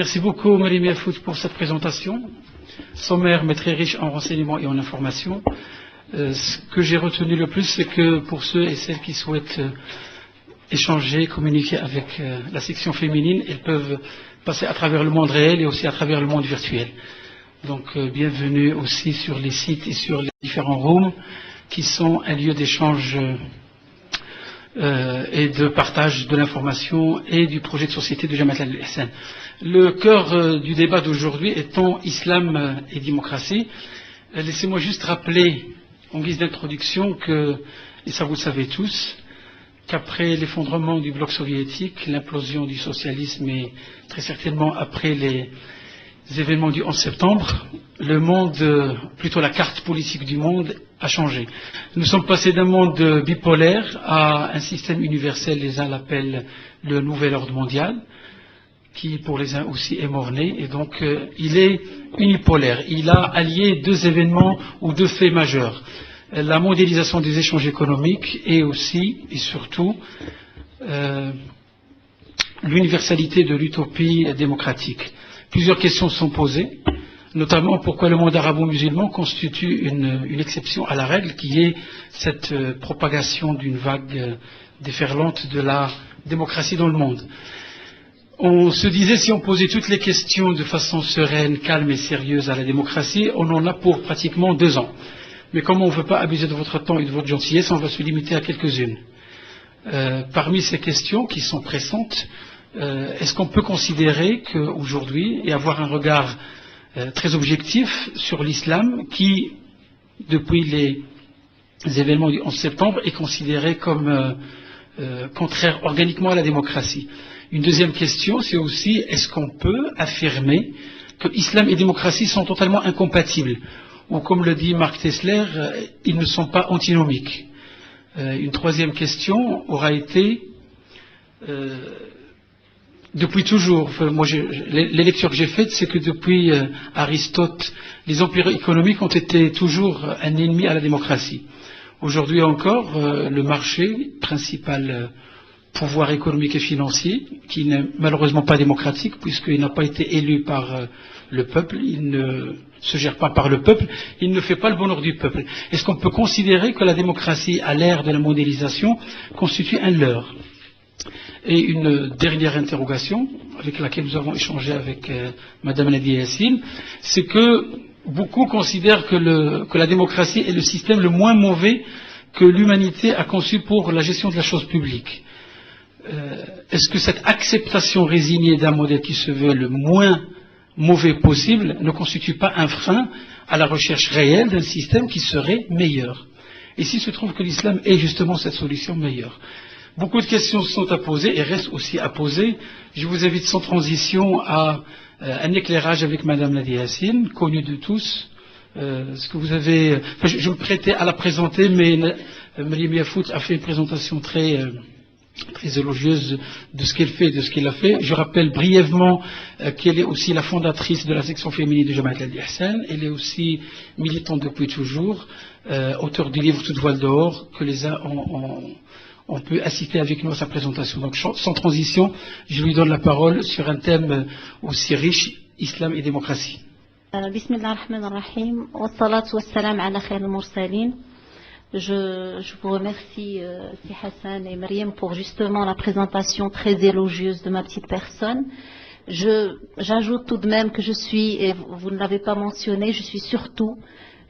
Merci beaucoup, Marie Fout, pour cette présentation sommaire, mais très riche en renseignements et en informations. Ce que j'ai retenu le plus, c'est que pour ceux et celles qui souhaitent échanger, communiquer avec la section féminine, ils peuvent passer à travers le monde réel et aussi à travers le monde virtuel. Donc, bienvenue aussi sur les sites et sur les différents rooms qui sont un lieu d'échange et de partage de l'information et du projet de société de Jamaat al-Ihsan. Le cœur du débat d'aujourd'hui étant islam et démocratie. Laissez-moi juste rappeler en guise d'introduction que, et ça vous le savez tous, qu'après l'effondrement du bloc soviétique, l'implosion du socialisme et très certainement après les événements du 11 septembre, le monde, plutôt la carte politique du monde, a changé. Nous sommes passés d'un monde bipolaire à un système universel, les uns l'appellent le nouvel ordre mondial, qui pour les uns aussi est mort-né, et donc il est unipolaire. Il a allié deux événements ou deux faits majeurs. La mondialisation des échanges économiques et aussi, et surtout, l'universalité de l'utopie démocratique. Plusieurs questions sont posées, notamment pourquoi le monde arabo-musulman constitue une exception à la règle, qui est cette propagation d'une vague déferlante de la démocratie dans le monde. On se disait, si on posait toutes les questions de façon sereine, calme et sérieuse à la démocratie, on en a pour pratiquement 2 ans. Mais comme on ne veut pas abuser de votre temps et de votre gentillesse, on va se limiter à quelques-unes. Parmi ces questions qui sont pressantes, est-ce qu'on peut considérer qu'aujourd'hui, et avoir un regard très objectif sur l'islam qui, depuis les événements du 11 septembre, est considéré comme contraire organiquement à la démocratie? Une deuxième question, c'est aussi, est-ce qu'on peut affirmer que islam et démocratie sont totalement incompatibles? Ou comme le dit Marc Tesler, ils ne sont pas antinomiques. Une troisième question aura été, depuis toujours, les lectures que j'ai faites, c'est que depuis Aristote, les empires économiques ont été toujours un ennemi à la démocratie. Aujourd'hui encore, le marché, principal pouvoir économique et financier, qui n'est malheureusement pas démocratique, puisqu'il n'a pas été élu par le peuple, il ne se gère pas par le peuple, il ne fait pas le bonheur du peuple. Est-ce qu'on peut considérer que la démocratie, à l'ère de la mondialisation, constitue un leurre? Et une dernière interrogation, avec laquelle nous avons échangé avec Madame Nadia Yassine, c'est que beaucoup considèrent que la démocratie est le système le moins mauvais que l'humanité a conçu pour la gestion de la chose publique. Est-ce que cette acceptation résignée d'un modèle qui se veut le moins mauvais possible ne constitue pas un frein à la recherche réelle d'un système qui serait meilleur? Et s'il se trouve que l'islam est justement cette solution meilleure? Beaucoup de questions sont à poser et restent aussi à poser. Je vous invite sans transition à un éclairage avec Madame Nadia Yassine, connue de tous. Ce que vous avez, je me prêtais à la présenter, mais Marie Fout a fait une présentation très élogieuse de ce qu'elle fait et de ce qu'elle a fait. Je rappelle brièvement qu'elle est aussi la fondatrice de la section féminine de Jamaat al-Ihsan. Elle est aussi militante depuis toujours, auteur du livre Toute voile dehors, que les uns on peut assister avec nous à sa présentation. Donc, sans transition, je lui donne la parole sur un thème aussi riche, islam et démocratie. Bismillah ar-Rahman ar-Rahim, wa salatu wa salam ala khair al-mursalin. Je vous remercie, Si Hassan et Myriam, pour justement la présentation très élogieuse de ma petite personne. J'ajoute tout de même que je suis, et vous ne l'avez pas mentionné, je suis surtout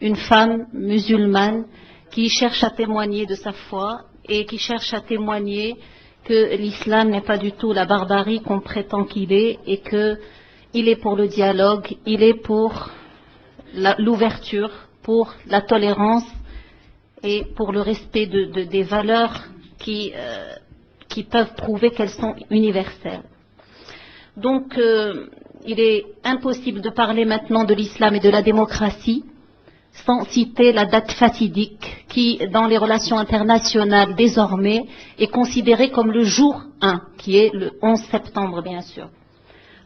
une femme musulmane qui cherche à témoigner de sa foi et qui cherche à témoigner que l'islam n'est pas du tout la barbarie qu'on prétend qu'il est et qu'il est pour le dialogue, il est pour l'ouverture, pour la tolérance et pour le respect des valeurs qui peuvent prouver qu'elles sont universelles. Donc, il est impossible de parler maintenant de l'islam et de la démocratie sans citer la date fatidique qui, dans les relations internationales désormais, est considérée comme le jour 1, qui est le 11 septembre, bien sûr.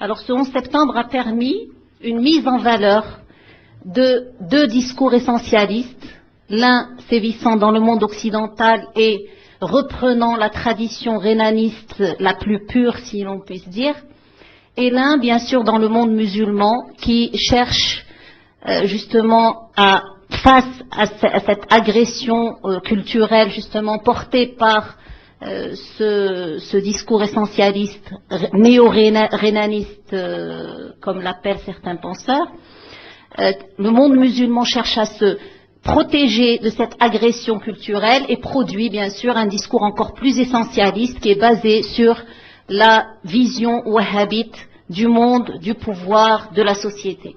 Alors, ce 11 septembre a permis une mise en valeur de 2 discours essentialistes, l'un sévissant dans le monde occidental et reprenant la tradition rénaniste la plus pure, si l'on puisse dire, et l'un, bien sûr, dans le monde musulman, qui cherche justement face à cette agression culturelle, justement, portée par ce discours essentialiste, néo-rénaniste, comme l'appellent certains penseurs. Le monde musulman cherche à se protéger de cette agression culturelle et produit bien sûr un discours encore plus essentialiste qui est basé sur la vision wahhabite du monde, du pouvoir, de la société.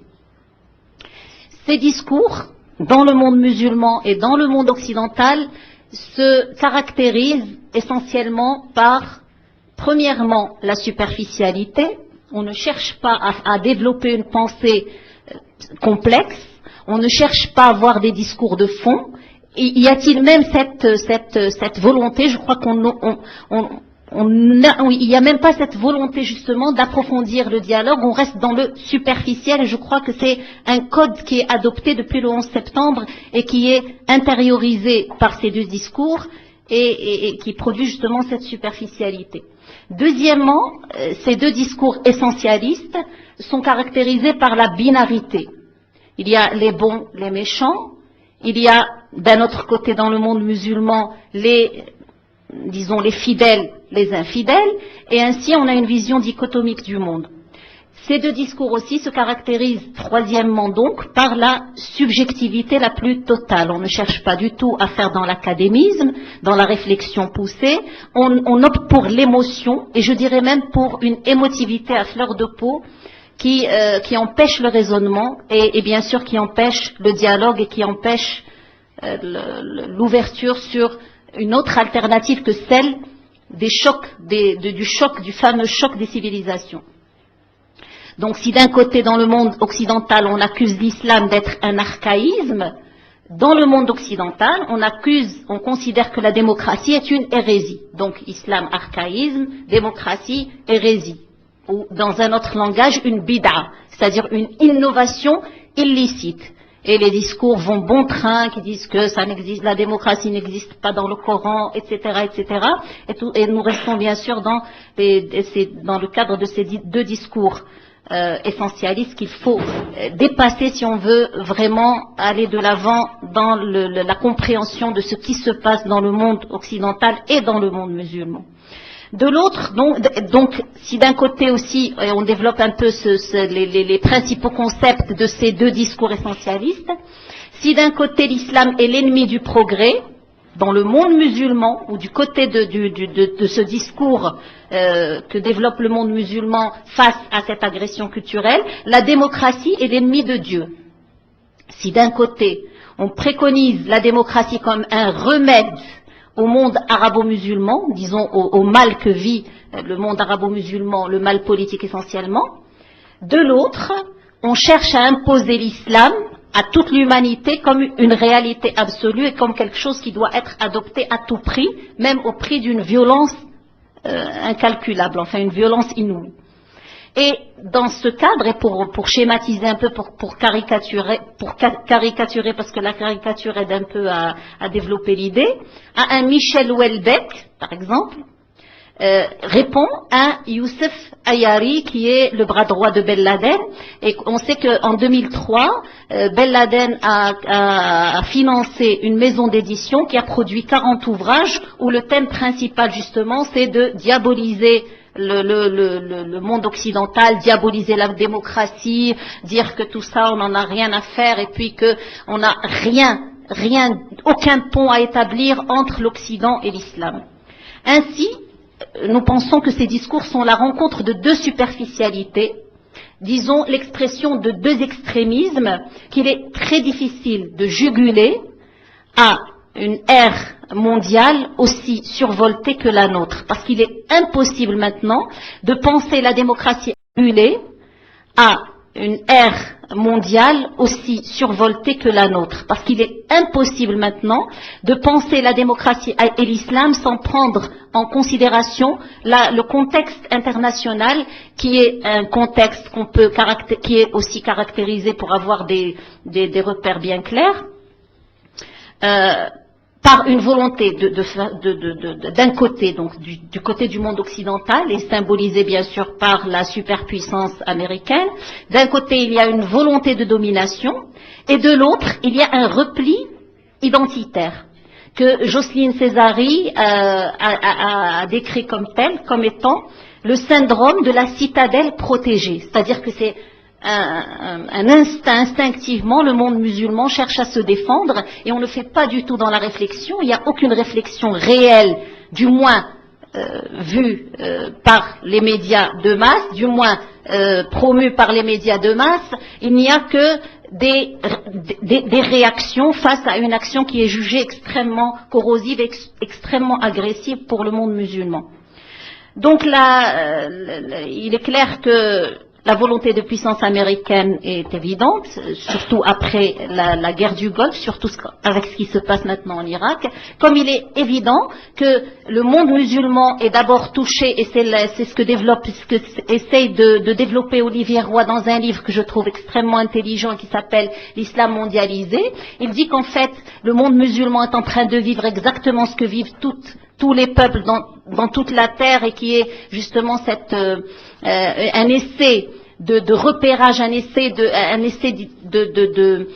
Ces discours, dans le monde musulman et dans le monde occidental, se caractérisent essentiellement par, premièrement, la superficialité. On ne cherche pas à développer une pensée complexe. On ne cherche pas à avoir des discours de fond. Et y a-t-il même cette volonté, je crois il n'y a même pas cette volonté justement d'approfondir le dialogue, on reste dans le superficiel et je crois que c'est un code qui est adopté depuis le 11 septembre et qui est intériorisé par ces deux discours et qui produit justement cette superficialité. Deuxièmement, ces deux discours essentialistes sont caractérisés par la binarité. Il y a les bons, les méchants, il y a d'un autre côté dans le monde musulman les fidèles, les infidèles, et ainsi on a une vision dichotomique du monde. Ces deux discours aussi se caractérisent, troisièmement donc, par la subjectivité la plus totale. On ne cherche pas du tout à faire dans l'académisme, dans la réflexion poussée, on opte pour l'émotion, et je dirais même pour une émotivité à fleur de peau, qui empêche le raisonnement, et bien sûr qui empêche le dialogue, et qui empêche l'ouverture sur une autre alternative que celle des chocs, du fameux choc des civilisations. Donc si d'un côté dans le monde occidental on accuse l'islam d'être un archaïsme, dans le monde occidental on considère que la démocratie est une hérésie. Donc islam archaïsme, démocratie hérésie. Ou dans un autre langage une bid'a, c'est-à-dire une innovation illicite. Et les discours vont bon train, qui disent que la démocratie n'existe pas dans le Coran, etc., etc. Et nous restons bien sûr dans le cadre de ces deux discours essentialistes qu'il faut dépasser si on veut vraiment aller de l'avant dans la compréhension de ce qui se passe dans le monde occidental et dans le monde musulman. De l'autre, donc, si d'un côté aussi on développe un peu les principaux concepts de ces deux discours essentialistes, si d'un côté l'islam est l'ennemi du progrès, dans le monde musulman, ou du côté de ce discours que développe le monde musulman face à cette agression culturelle, la démocratie est l'ennemi de Dieu. Si d'un côté on préconise la démocratie comme un remède au monde arabo-musulman, disons au mal que vit le monde arabo-musulman, le mal politique essentiellement. De l'autre, on cherche à imposer l'islam à toute l'humanité comme une réalité absolue et comme quelque chose qui doit être adopté à tout prix, même au prix d'une violence incalculable, enfin une violence inouïe. Et dans ce cadre, et pour schématiser un peu, pour caricaturer, parce que la caricature aide un peu à développer l'idée, à un Michel Houellebecq, par exemple, répond un Youssef Ayari, qui est le bras droit de Ben Laden, et on sait qu'en 2003, Ben Laden a financé une maison d'édition qui a produit 40 ouvrages, où le thème principal, justement, c'est de diaboliser le monde occidental, diaboliser la démocratie, dire que tout ça on n'en a rien à faire et puis que on n'a aucun pont à établir entre l'Occident et l'islam. Ainsi, nous pensons que ces discours sont la rencontre de deux superficialités, disons l'expression de deux extrémismes qu'il est très difficile de juguler à une ère mondiale aussi survoltée que la nôtre, parce qu'il est impossible maintenant de penser la démocratie annulée à une ère mondiale aussi survoltée que la nôtre, parce qu'il est impossible maintenant de penser la démocratie et l'islam sans prendre en considération le contexte international, qui est un contexte qui est aussi caractérisé pour avoir des repères bien clairs, par une volonté d'un côté, donc du côté du monde occidental, et symbolisé bien sûr par la superpuissance américaine. D'un côté, il y a une volonté de domination, et de l'autre, il y a un repli identitaire que Jocelyne Césari a décrit comme tel, comme étant le syndrome de la citadelle protégée. C'est-à-dire que c'est un instinct, instinctivement, le monde musulman cherche à se défendre, et on ne fait pas du tout dans la réflexion, il n'y a aucune réflexion réelle, du moins vue par les médias de masse, du moins promue par les médias de masse, il n'y a que des réactions face à une action qui est jugée extrêmement corrosive, extrêmement agressive pour le monde musulman. Donc là, il est clair que la volonté de puissance américaine est évidente, surtout après la guerre du Golfe, surtout avec ce qui se passe maintenant en Irak, comme il est évident que le monde musulman est d'abord touché, et c'est ce que essaye de développer Olivier Roy dans un livre que je trouve extrêmement intelligent qui s'appelle L'Islam mondialisé. Il dit qu'en fait, le monde musulman est en train de vivre exactement ce que vivent tous les peuples dans toute la terre, et qui est justement un essai de repérage, un essai de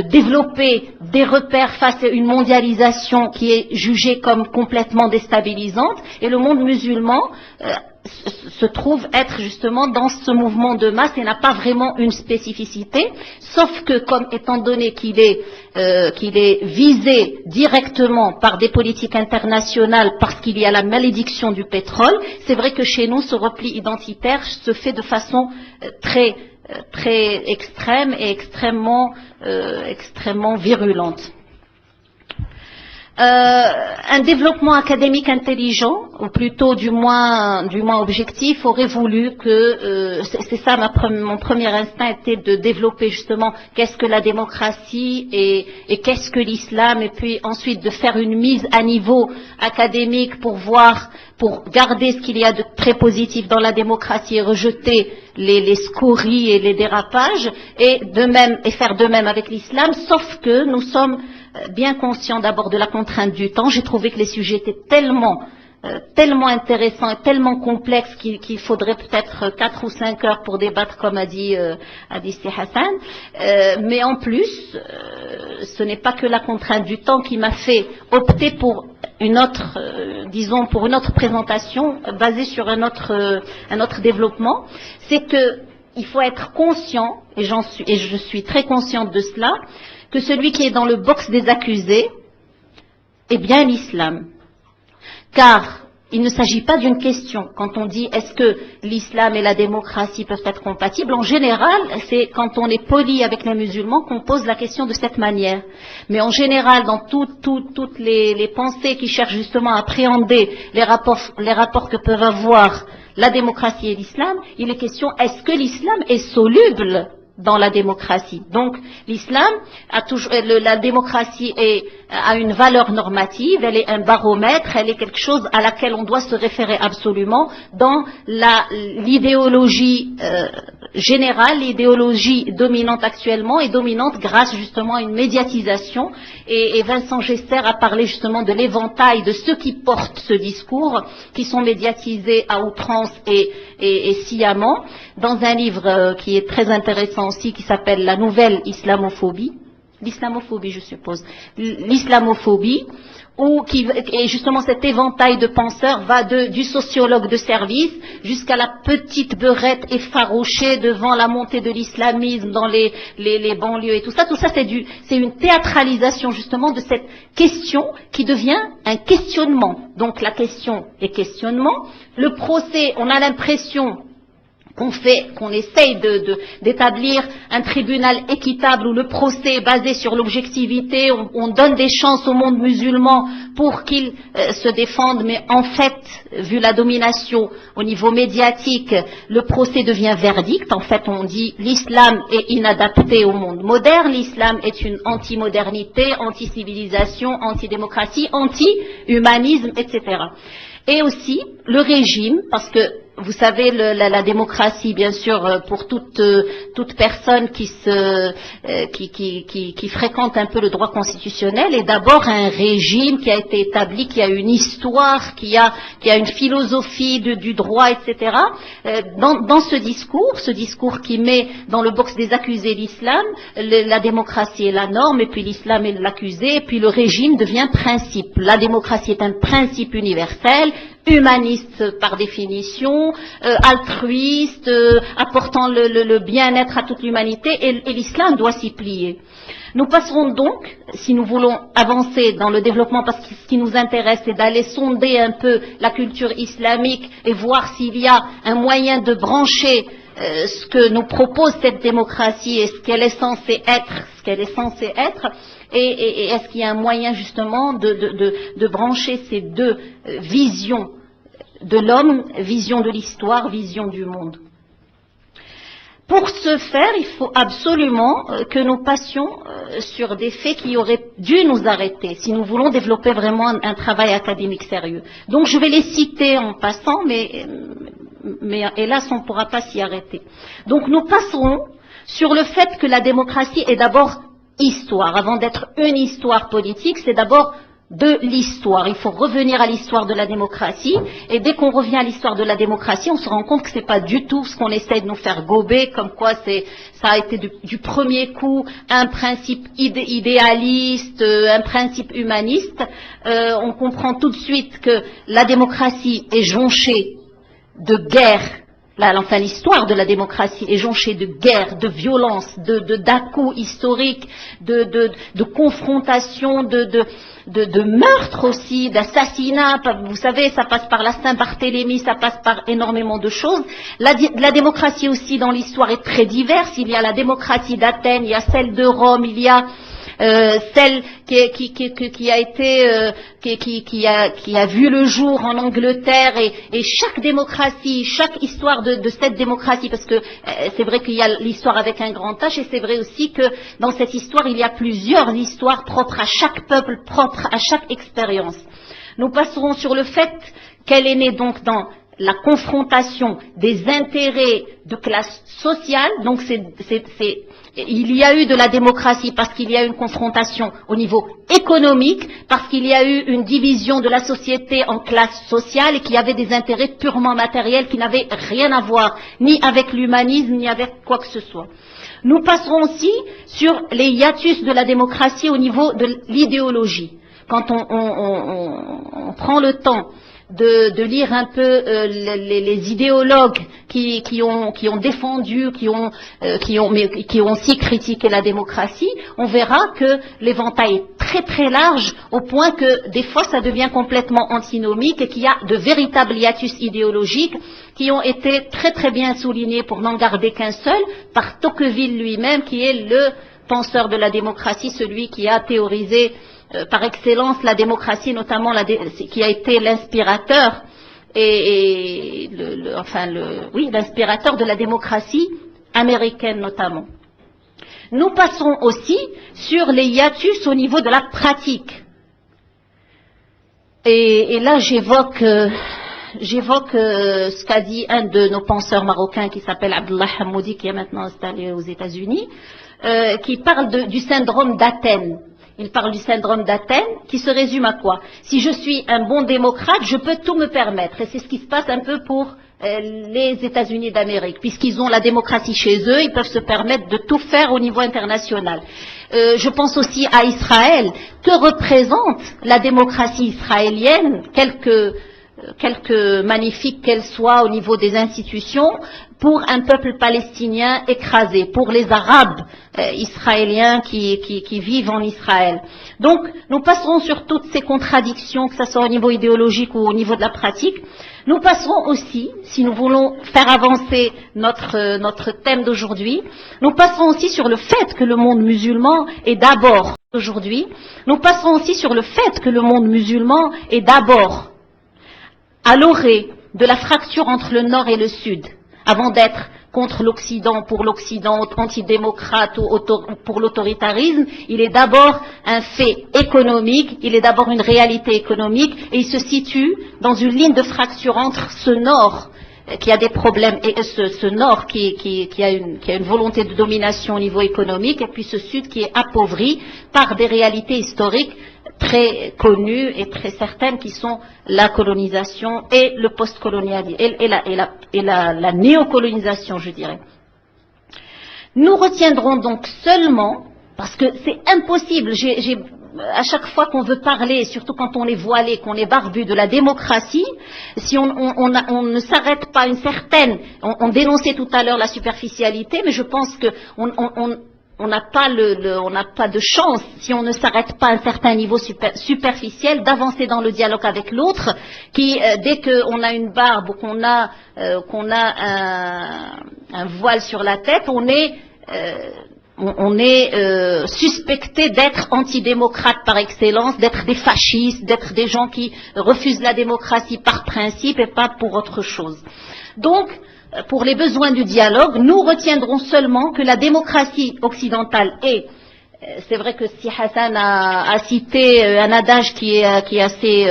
développer des repères face à une mondialisation qui est jugée comme complètement déstabilisante, et le monde musulman se trouve être justement dans ce mouvement de masse et n'a pas vraiment une spécificité, sauf que comme étant donné qu'il est visé directement par des politiques internationales parce qu'il y a la malédiction du pétrole, c'est vrai que chez nous ce repli identitaire se fait de façon très extrême et extrêmement virulente. Un développement académique intelligent, ou plutôt du moins objectif, aurait voulu que, c'est ça mon premier instinct était de développer justement qu'est-ce que la démocratie et qu'est-ce que l'islam, et puis ensuite de faire une mise à niveau académique pour garder ce qu'il y a de très positif dans la démocratie et rejeter les scories et les dérapages, et faire de même avec l'islam, sauf que nous sommes bien conscients d'abord de la contrainte du temps. J'ai trouvé que les sujets étaient tellement intéressants et tellement complexes qu'il faudrait peut-être 4 ou 5 heures pour débattre, comme a dit Si Hassan. Mais en plus, ce n'est pas que la contrainte du temps qui m'a fait opter pour une autre présentation basée sur un autre développement. C'est que il faut être conscient, et je suis très consciente de cela, que celui qui est dans le box des accusés est bien l'islam. Car il ne s'agit pas d'une question. Quand on dit est-ce que l'islam et la démocratie peuvent être compatibles, en général, c'est quand on est poli avec les musulmans qu'on pose la question de cette manière. Mais en général, dans toutes les pensées qui cherchent justement à appréhender les rapports que peuvent avoir la démocratie et l'islam, il est question est-ce que l'islam est soluble dans la démocratie. Donc l'islam la démocratie a une valeur normative, elle est un baromètre, elle est quelque chose à laquelle on doit se référer absolument dans l'idéologie générale, l'idéologie dominante actuellement est dominante grâce justement à une médiatisation, et Vincent Gesser a parlé justement de l'éventail de ceux qui portent ce discours, qui sont médiatisés à outrance et sciemment, dans un livre qui est très intéressant aussi, qui s'appelle La nouvelle islamophobie, l'islamophobie je suppose, l'islamophobie, et justement cet éventail de penseurs va du sociologue de service jusqu'à la petite beurette effarouchée devant la montée de l'islamisme dans les banlieues et tout ça c'est une théâtralisation justement de cette question qui devient un questionnement. Donc la question est questionnement, le procès, on a l'impression qu'on essaye d'établir un tribunal équitable où le procès est basé sur l'objectivité, on donne des chances au monde musulman pour qu'il se défende, mais en fait, vu la domination au niveau médiatique, le procès devient verdict. En fait, on dit l'islam est inadapté au monde moderne, l'islam est une anti-modernité, anti-civilisation, anti-démocratie, anti-humanisme, etc. Et aussi le régime, parce que vous savez, la démocratie, bien sûr, pour toute personne qui fréquente un peu le droit constitutionnel, est d'abord un régime qui a été établi, qui a une histoire, qui a une philosophie du droit, etc. Dans ce discours qui met dans le box des accusés l'islam, la démocratie est la norme, et puis l'islam est l'accusé, et puis le régime devient principe. La démocratie est un principe universel, humaniste par définition, altruiste, apportant le bien-être à toute l'humanité, et l'islam doit s'y plier. Nous passerons donc, si nous voulons avancer dans le développement, parce que ce qui nous intéresse, c'est d'aller sonder un peu la culture islamique et voir s'il y a un moyen de brancher ce que nous propose cette démocratie et ce qu'elle est censée être, et est-ce qu'il y a un moyen justement de brancher ces deux visions de l'homme, vision de l'histoire, vision du monde. Pour ce faire, il faut absolument que nous passions sur des faits qui auraient dû nous arrêter, si nous voulons développer vraiment un travail académique sérieux. Donc je vais les citer en passant, mais hélas on ne pourra pas s'y arrêter. Donc nous passerons sur le fait que la démocratie est d'abord histoire. Avant d'être une histoire politique, c'est d'abord de l'histoire. Il faut revenir à l'histoire de la démocratie, et dès qu'on revient à l'histoire de la démocratie, on se rend compte que c'est pas du tout ce qu'on essaie de nous faire gober, comme quoi ça a été du premier coup un principe idéaliste, un principe humaniste. On comprend tout de suite que la démocratie est jonchée de guerre. Enfin, l'histoire de la démocratie est jonchée de guerre, de violence, d'à-coups historiques, de confrontation, de meurtre aussi, d'assassinat. Vous savez, ça passe par la Saint-Barthélemy, ça passe par énormément de choses. La démocratie aussi dans l'histoire est très diverse. Il y a la démocratie d'Athènes, il y a celle de Rome, il y a celle qui a vu le jour en Angleterre, et chaque démocratie, chaque histoire de cette démocratie, parce que c'est vrai qu'il y a l'histoire avec un grand H, et c'est vrai aussi que dans cette histoire il y a plusieurs histoires propres à chaque peuple, propres à chaque expérience. Nous passerons sur le fait qu'elle est née donc dans la confrontation des intérêts de classe sociale. Donc il y a eu de la démocratie parce qu'il y a eu une confrontation au niveau économique, parce qu'il y a eu une division de la société en classes sociales, et qu'il y avait des intérêts purement matériels qui n'avaient rien à voir ni avec l'humanisme ni avec quoi que ce soit. Nous passerons aussi sur les hiatus de la démocratie au niveau de l'idéologie. Quand on prend le temps de lire un peu les idéologues qui ont défendu, qui ont aussi critiqué la démocratie, on verra que l'éventail est très très large, au point que des fois ça devient complètement antinomique, et qu'il y a de véritables hiatus idéologiques qui ont été très très bien soulignés, pour n'en garder qu'un seul, par Tocqueville lui-même, qui est le penseur de la démocratie, celui qui a théorisé par excellence la démocratie, notamment qui a été l'inspirateur l'inspirateur de la démocratie américaine notamment. Nous passerons aussi sur les hiatus au niveau de la pratique. Et là j'évoque ce qu'a dit un de nos penseurs marocains qui s'appelle Abdullah Hamoudi, qui est maintenant installé aux États-Unis, qui parle du syndrome d'Athènes. Il parle du syndrome d'Athènes, qui se résume à quoi? Si je suis un bon démocrate, je peux tout me permettre. Et c'est ce qui se passe un peu pour les États-Unis d'Amérique. Puisqu'ils ont la démocratie chez eux, ils peuvent se permettre de tout faire au niveau international. Je pense aussi à Israël. Que représente la démocratie israélienne, quelque magnifique qu'elle soit au niveau des institutions, pour un peuple palestinien écrasé, pour les Arabes israéliens qui vivent en Israël. Donc, nous passerons sur toutes ces contradictions, que ce soit au niveau idéologique ou au niveau de la pratique. Nous passerons aussi, si nous voulons faire avancer notre thème d'aujourd'hui, nous passerons aussi sur le fait que le monde musulman est d'abord, aujourd'hui, nous passerons aussi sur le fait que le monde musulman est d'abord à l'orée de la fracture entre le Nord et le Sud, avant d'être contre l'Occident, pour l'Occident, antidémocrate ou pour l'autoritarisme. Il est d'abord un fait économique, il est d'abord une réalité économique, et il se situe dans une ligne de fracture entre ce Nord des problèmes, et ce nord qui a une volonté de domination au niveau économique, et puis ce sud qui est appauvri par des réalités historiques très connues et très certaines qui sont la colonisation et le postcolonialisme et la néocolonisation, je dirais. Nous retiendrons donc seulement, parce que c'est impossible, à chaque fois qu'on veut parler, surtout quand on est voilé, qu'on est barbu de la démocratie, si on ne s'arrête pas une certaine, on dénonçait tout à l'heure la superficialité, mais je pense que on n'a pas de chance, si on ne s'arrête pas à un certain niveau superficiel, d'avancer dans le dialogue avec l'autre, qui, dès qu'on a une barbe ou qu'on a un voile sur la tête, on est suspecté d'être antidémocrate par excellence, d'être des fascistes, d'être des gens qui refusent la démocratie par principe et pas pour autre chose. Donc, pour les besoins du dialogue, nous retiendrons seulement que la démocratie occidentale est, c'est vrai que si Hassan a cité un adage qui est assez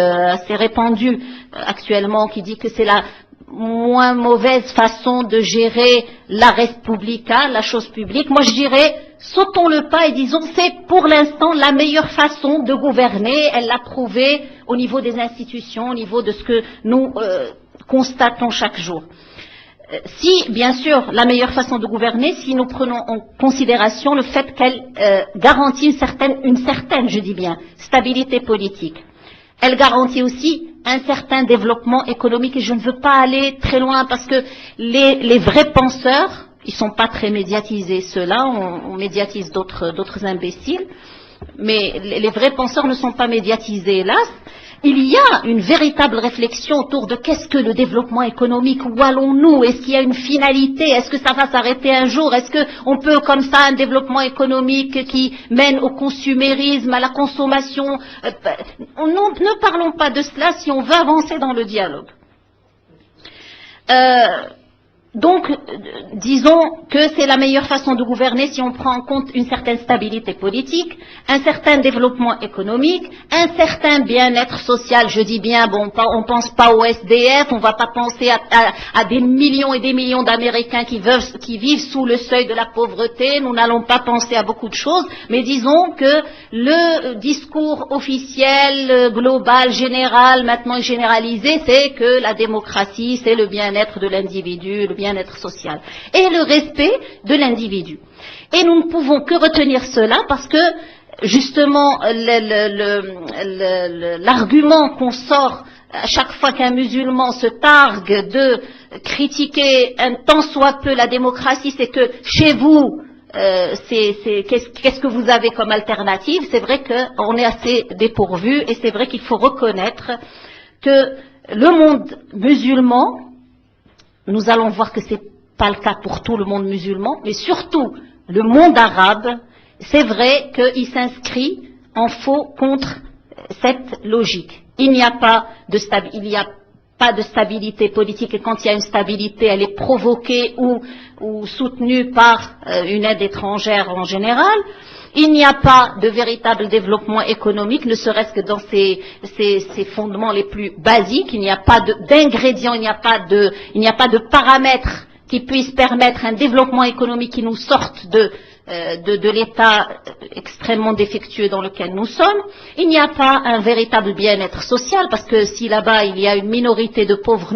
répandu actuellement, qui dit que c'est la moins mauvaise façon de gérer la Respublica, la chose publique, moi je dirais, sautons le pas et disons c'est pour l'instant la meilleure façon de gouverner, elle l'a prouvé au niveau des institutions, au niveau de ce que nous constatons chaque jour. Si, bien sûr, la meilleure façon de gouverner, si nous prenons en considération le fait qu'elle garantit une certaine, je dis bien, stabilité politique. Elle garantit aussi un certain développement économique, et je ne veux pas aller très loin parce que les vrais penseurs, ils sont pas très médiatisés, ceux-là, on médiatise d'autres imbéciles, mais les vrais penseurs ne sont pas médiatisés, hélas. Il y a une véritable réflexion autour de qu'est-ce que le développement économique, où allons-nous, est-ce qu'il y a une finalité, est-ce que ça va s'arrêter un jour, est-ce qu'on peut comme ça un développement économique qui mène au consumérisme, à la consommation, ne parlons pas de cela si on veut avancer dans le dialogue. Donc, disons que c'est la meilleure façon de gouverner si on prend en compte une certaine stabilité politique, un certain développement économique, un certain bien-être social. Je dis bien, bon, on pense pas au SDF, on va pas penser à des millions et des millions d'Américains qui vivent sous le seuil de la pauvreté. Nous n'allons pas penser à beaucoup de choses, mais disons que le discours officiel, global, général, maintenant généralisé, c'est que la démocratie, c'est le bien-être de l'individu, le bien-être social et le respect de l'individu. Et nous ne pouvons que retenir cela parce que justement l'argument qu'on sort à chaque fois qu'un musulman se targue de critiquer un tant soit peu la démocratie, c'est que chez vous qu'est-ce que vous avez comme alternative? C'est vrai qu'on est assez dépourvu et c'est vrai qu'il faut reconnaître que le monde musulman, nous allons voir que c'est pas le cas pour tout le monde musulman, mais surtout le monde arabe, c'est vrai qu'il s'inscrit en faux contre cette logique. Il n'y a pas de stabilité politique, et quand il y a une stabilité, elle est provoquée ou soutenue par une aide étrangère en général. Il n'y a pas de véritable développement économique, ne serait-ce que dans ses fondements les plus basiques. Il n'y a pas d'ingrédients, il n'y a pas de paramètres qui puissent permettre un développement économique qui nous sorte de l'état extrêmement défectueux dans lequel nous sommes. Il n'y a pas un véritable bien-être social, parce que si là-bas il y a une minorité de pauvres,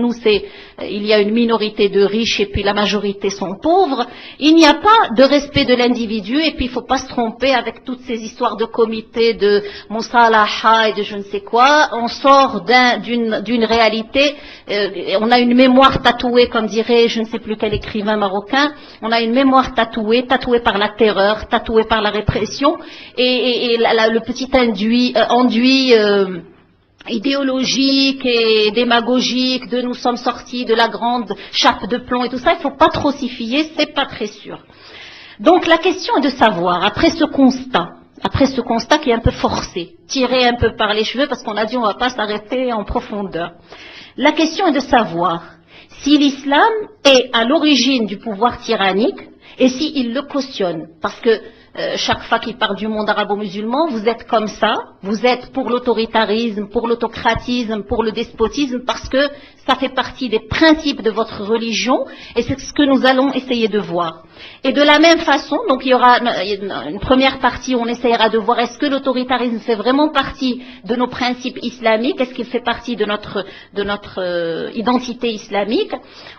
il y a une minorité de riches et puis la majorité sont pauvres. Il n'y a pas de respect de l'individu, et puis il ne faut pas se tromper avec toutes ces histoires de comités, de Moussalaha et de je ne sais quoi. On sort d'une réalité, on a une mémoire tatouée, comme dirait je ne sais plus quel écrivain marocain, on a une mémoire tatouée par la terreur, tatouée par la répression, et le petit enduit idéologique et démagogique de nous sommes sortis de la grande chape de plomb et tout ça, il ne faut pas trop s'y fier, c'est pas très sûr. Donc la question est de savoir, après ce constat qui est un peu forcé, tiré un peu par les cheveux, parce qu'on a dit on ne va pas s'arrêter en profondeur, la question est de savoir si l'islam est à l'origine du pouvoir tyrannique et s'il le cautionne, parce que chaque fois qu'il parle du monde arabo-musulman, vous êtes comme ça, vous êtes pour l'autoritarisme, pour l'autocratisme, pour le despotisme, parce que Ça fait partie des principes de votre religion et c'est ce que nous allons essayer de voir. Et de la même façon, donc il y aura une première partie où on essaiera de voir est-ce que l'autoritarisme fait vraiment partie de nos principes islamiques, est-ce qu'il fait partie de notre identité islamique,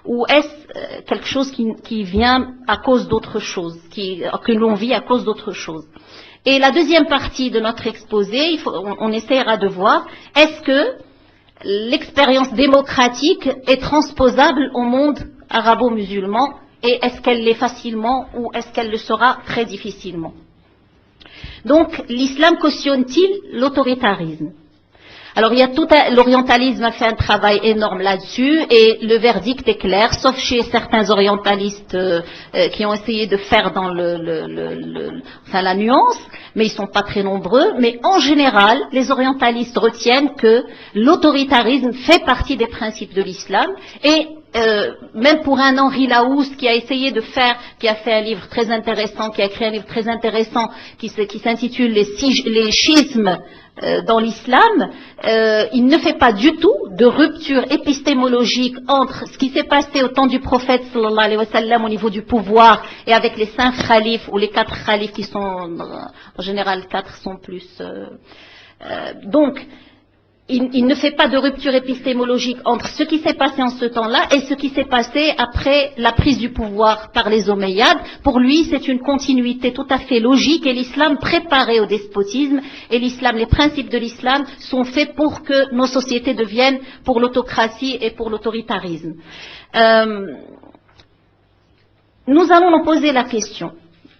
ou est-ce quelque chose qui vient à cause d'autre chose, que l'on vit à cause d'autre chose. Et la deuxième partie de notre exposé, on essaiera de voir est-ce que l'expérience démocratique est transposable au monde arabo-musulman et est-ce qu'elle l'est facilement ou est-ce qu'elle le sera très difficilement. Donc, l'islam cautionne-t-il l'autoritarisme? Alors, l'orientalisme a fait un travail énorme là-dessus et le verdict est clair, sauf chez certains orientalistes qui ont essayé de faire dans la nuance, mais ils sont pas très nombreux. Mais en général, les orientalistes retiennent que l'autoritarisme fait partie des principes de l'islam et même pour un Henri Laous qui a essayé de faire, qui a fait un livre très intéressant, qui a écrit un livre très intéressant qui s'intitule les schismes dans l'islam, il ne fait pas du tout de rupture épistémologique entre ce qui s'est passé au temps du prophète sallallahu alayhi wa sallam au niveau du pouvoir et avec les 5 khalifes ou les 4 khalifes qui sont en général 4 sont plus donc il ne fait pas de rupture épistémologique entre ce qui s'est passé en ce temps-là et ce qui s'est passé après la prise du pouvoir par les Omeyyades. Pour lui, c'est une continuité tout à fait logique et l'islam préparé au despotisme et les principes de l'islam sont faits pour que nos sociétés deviennent pour l'autocratie et pour l'autoritarisme. Nous allons nous poser la question.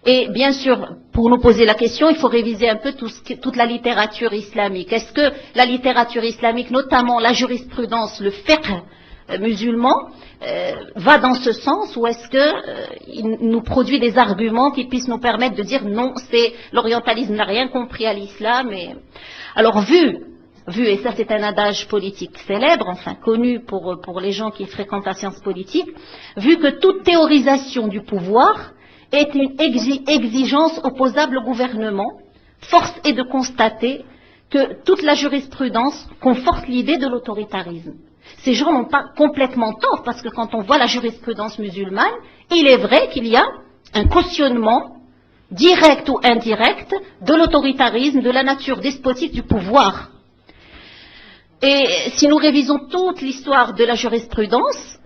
Et bien sûr, pour nous poser la question, il faut réviser un peu toute la littérature islamique. Est-ce que la littérature islamique, notamment la jurisprudence, le fiqh musulman, va dans ce sens ou est-ce qu'il nous produit des arguments qui puissent nous permettre de dire non, l'orientalisme n'a rien compris à l'islam. Alors vu, et ça c'est un adage politique célèbre, enfin connu pour les gens qui fréquentent la science politique, vu que toute théorisation du pouvoir est une exigence opposable au gouvernement, force est de constater que toute la jurisprudence conforte l'idée de l'autoritarisme. Ces gens n'ont pas complètement tort, parce que quand on voit la jurisprudence musulmane, il est vrai qu'il y a un cautionnement, direct ou indirect, de l'autoritarisme, de la nature despotique du pouvoir. Et si nous révisons toute l'histoire de la jurisprudence,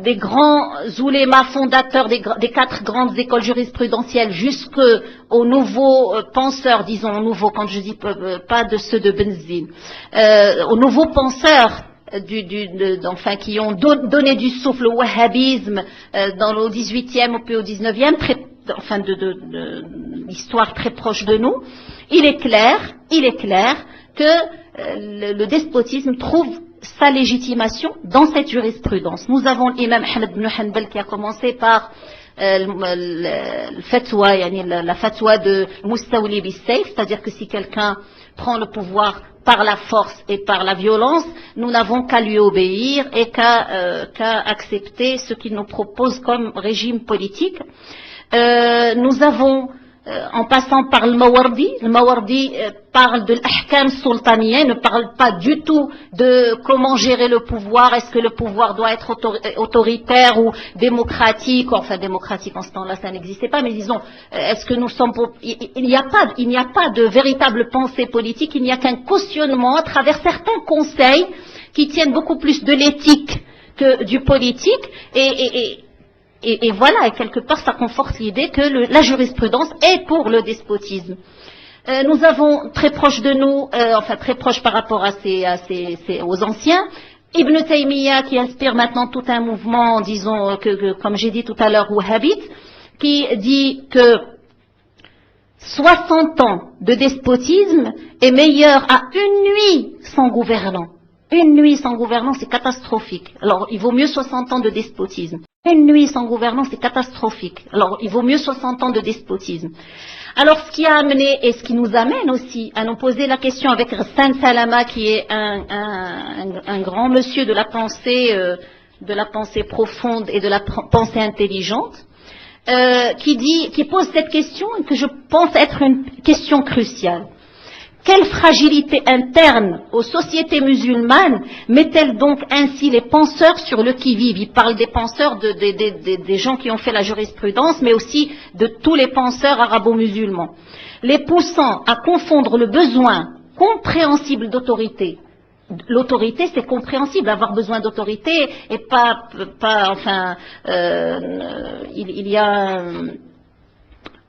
des grands oulémas fondateurs des 4 grandes écoles jurisprudentielles jusqu'aux nouveaux penseurs, disons nouveaux, quand je dis pas de ceux de Benzine, aux nouveaux penseurs qui ont donné du souffle au wahhabisme au 18e puis au 19e, l'histoire très proche de nous, il est clair que le despotisme trouve sa légitimation dans cette jurisprudence. Nous avons l'imam Ahmed ibn Hanbal qui a commencé par le fatwa, la fatwa de Mustawli bis-sayf, c'est-à-dire que si quelqu'un prend le pouvoir par la force et par la violence, nous n'avons qu'à lui obéir et qu'à accepter ce qu'il nous propose comme régime politique. Nous avons en passant par le Mawardi parle de l'ahkam sultaniyya, ne parle pas du tout de comment gérer le pouvoir, est-ce que le pouvoir doit être autoritaire ou démocratique, enfin démocratique en ce temps-là ça n'existait pas, mais disons, est-ce que nous sommes il n'y a pas de véritable pensée politique, il n'y a qu'un cautionnement à travers certains conseils qui tiennent beaucoup plus de l'éthique que du politique et voilà, et quelque part, ça conforte l'idée que la jurisprudence est pour le despotisme. Nous avons très proche de nous, très proche par rapport aux anciens, Ibn Taymiyyah qui inspire maintenant tout un mouvement, disons, comme j'ai dit tout à l'heure, wahhabite, qui dit que 60 ans de despotisme est meilleur à une nuit sans gouvernant. Une nuit sans gouvernant, c'est catastrophique. Alors, il vaut mieux 60 ans de despotisme. Une nuit sans gouvernant, c'est catastrophique. Alors, il vaut mieux 60 ans de despotisme. Alors, ce qui a amené, et ce qui nous amène aussi à nous poser la question avec Rassan Salama, qui est un grand monsieur de la pensée profonde et de la pensée intelligente, qui pose cette question, que je pense être une question cruciale. quelle fragilité interne aux sociétés musulmanes met-elle donc ainsi les penseurs sur le qui-vive? Il parle des penseurs, des gens qui ont fait la jurisprudence, mais aussi de tous les penseurs arabo-musulmans, les poussant à confondre le besoin compréhensible d'autorité. L'autorité, c'est compréhensible, avoir besoin d'autorité, et il y a...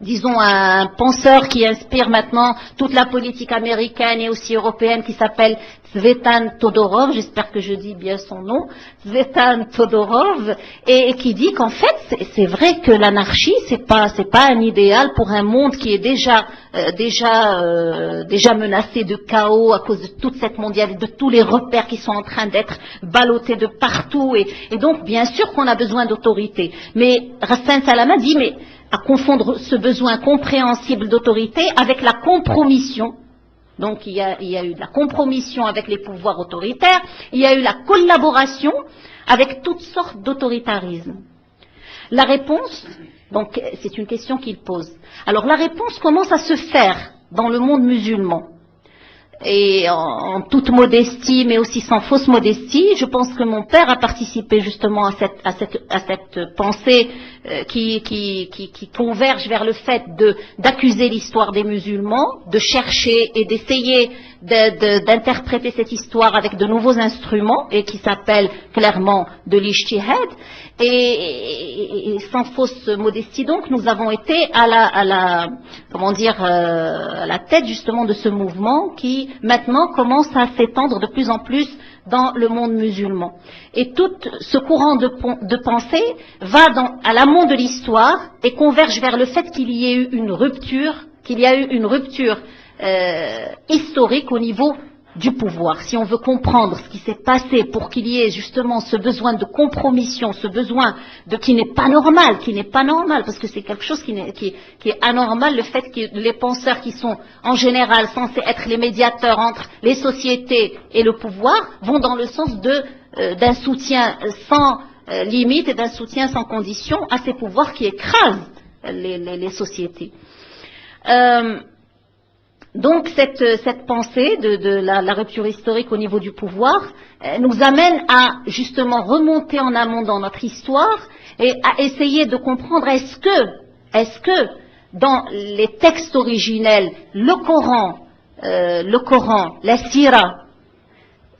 disons, un penseur qui inspire maintenant toute la politique américaine et aussi européenne qui s'appelle Tsvetan Todorov, j'espère que je dis bien son nom, Tsvetan Todorov, et qui dit qu'en fait, c'est vrai que l'anarchie, c'est pas un idéal pour un monde qui est déjà menacé de chaos à cause de toute cette mondialisation, de tous les repères qui sont en train d'être ballottés de partout, et donc, bien sûr qu'on a besoin d'autorité. Mais Hassan Salama dit, mais à confondre ce besoin compréhensible d'autorité avec la compromission. Donc il y a eu de la compromission avec les pouvoirs autoritaires, il y a eu la collaboration avec toutes sortes d'autoritarisme. La réponse, donc c'est une question qu'il pose. Alors la réponse commence à se faire dans le monde musulman. Et en toute modestie, mais aussi sans fausse modestie, je pense que mon père a participé justement à cette pensée qui converge vers le fait d'accuser l'histoire des musulmans, de chercher et d'essayer d'interpréter cette histoire avec de nouveaux instruments, et qui s'appelle clairement de l'ijtihad. Et sans fausse modestie donc, nous avons été à la tête justement de ce mouvement qui maintenant commence à s'étendre de plus en plus dans le monde musulman. Et tout ce courant de pensée va à l'amont de l'histoire et converge vers le fait qu'il y a eu une rupture historique au niveau du pouvoir. Si on veut comprendre ce qui s'est passé pour qu'il y ait justement ce besoin de compromission, ce besoin qui n'est pas normal, parce que c'est quelque chose qui est anormal, le fait que les penseurs qui sont en général censés être les médiateurs entre les sociétés et le pouvoir vont dans le sens d'un soutien sans limite et d'un soutien sans condition à ces pouvoirs qui écrasent les sociétés. Donc cette pensée de la rupture historique au niveau du pouvoir nous amène à justement remonter en amont dans notre histoire et à essayer de comprendre est-ce que dans les textes originels, le Coran, la Sira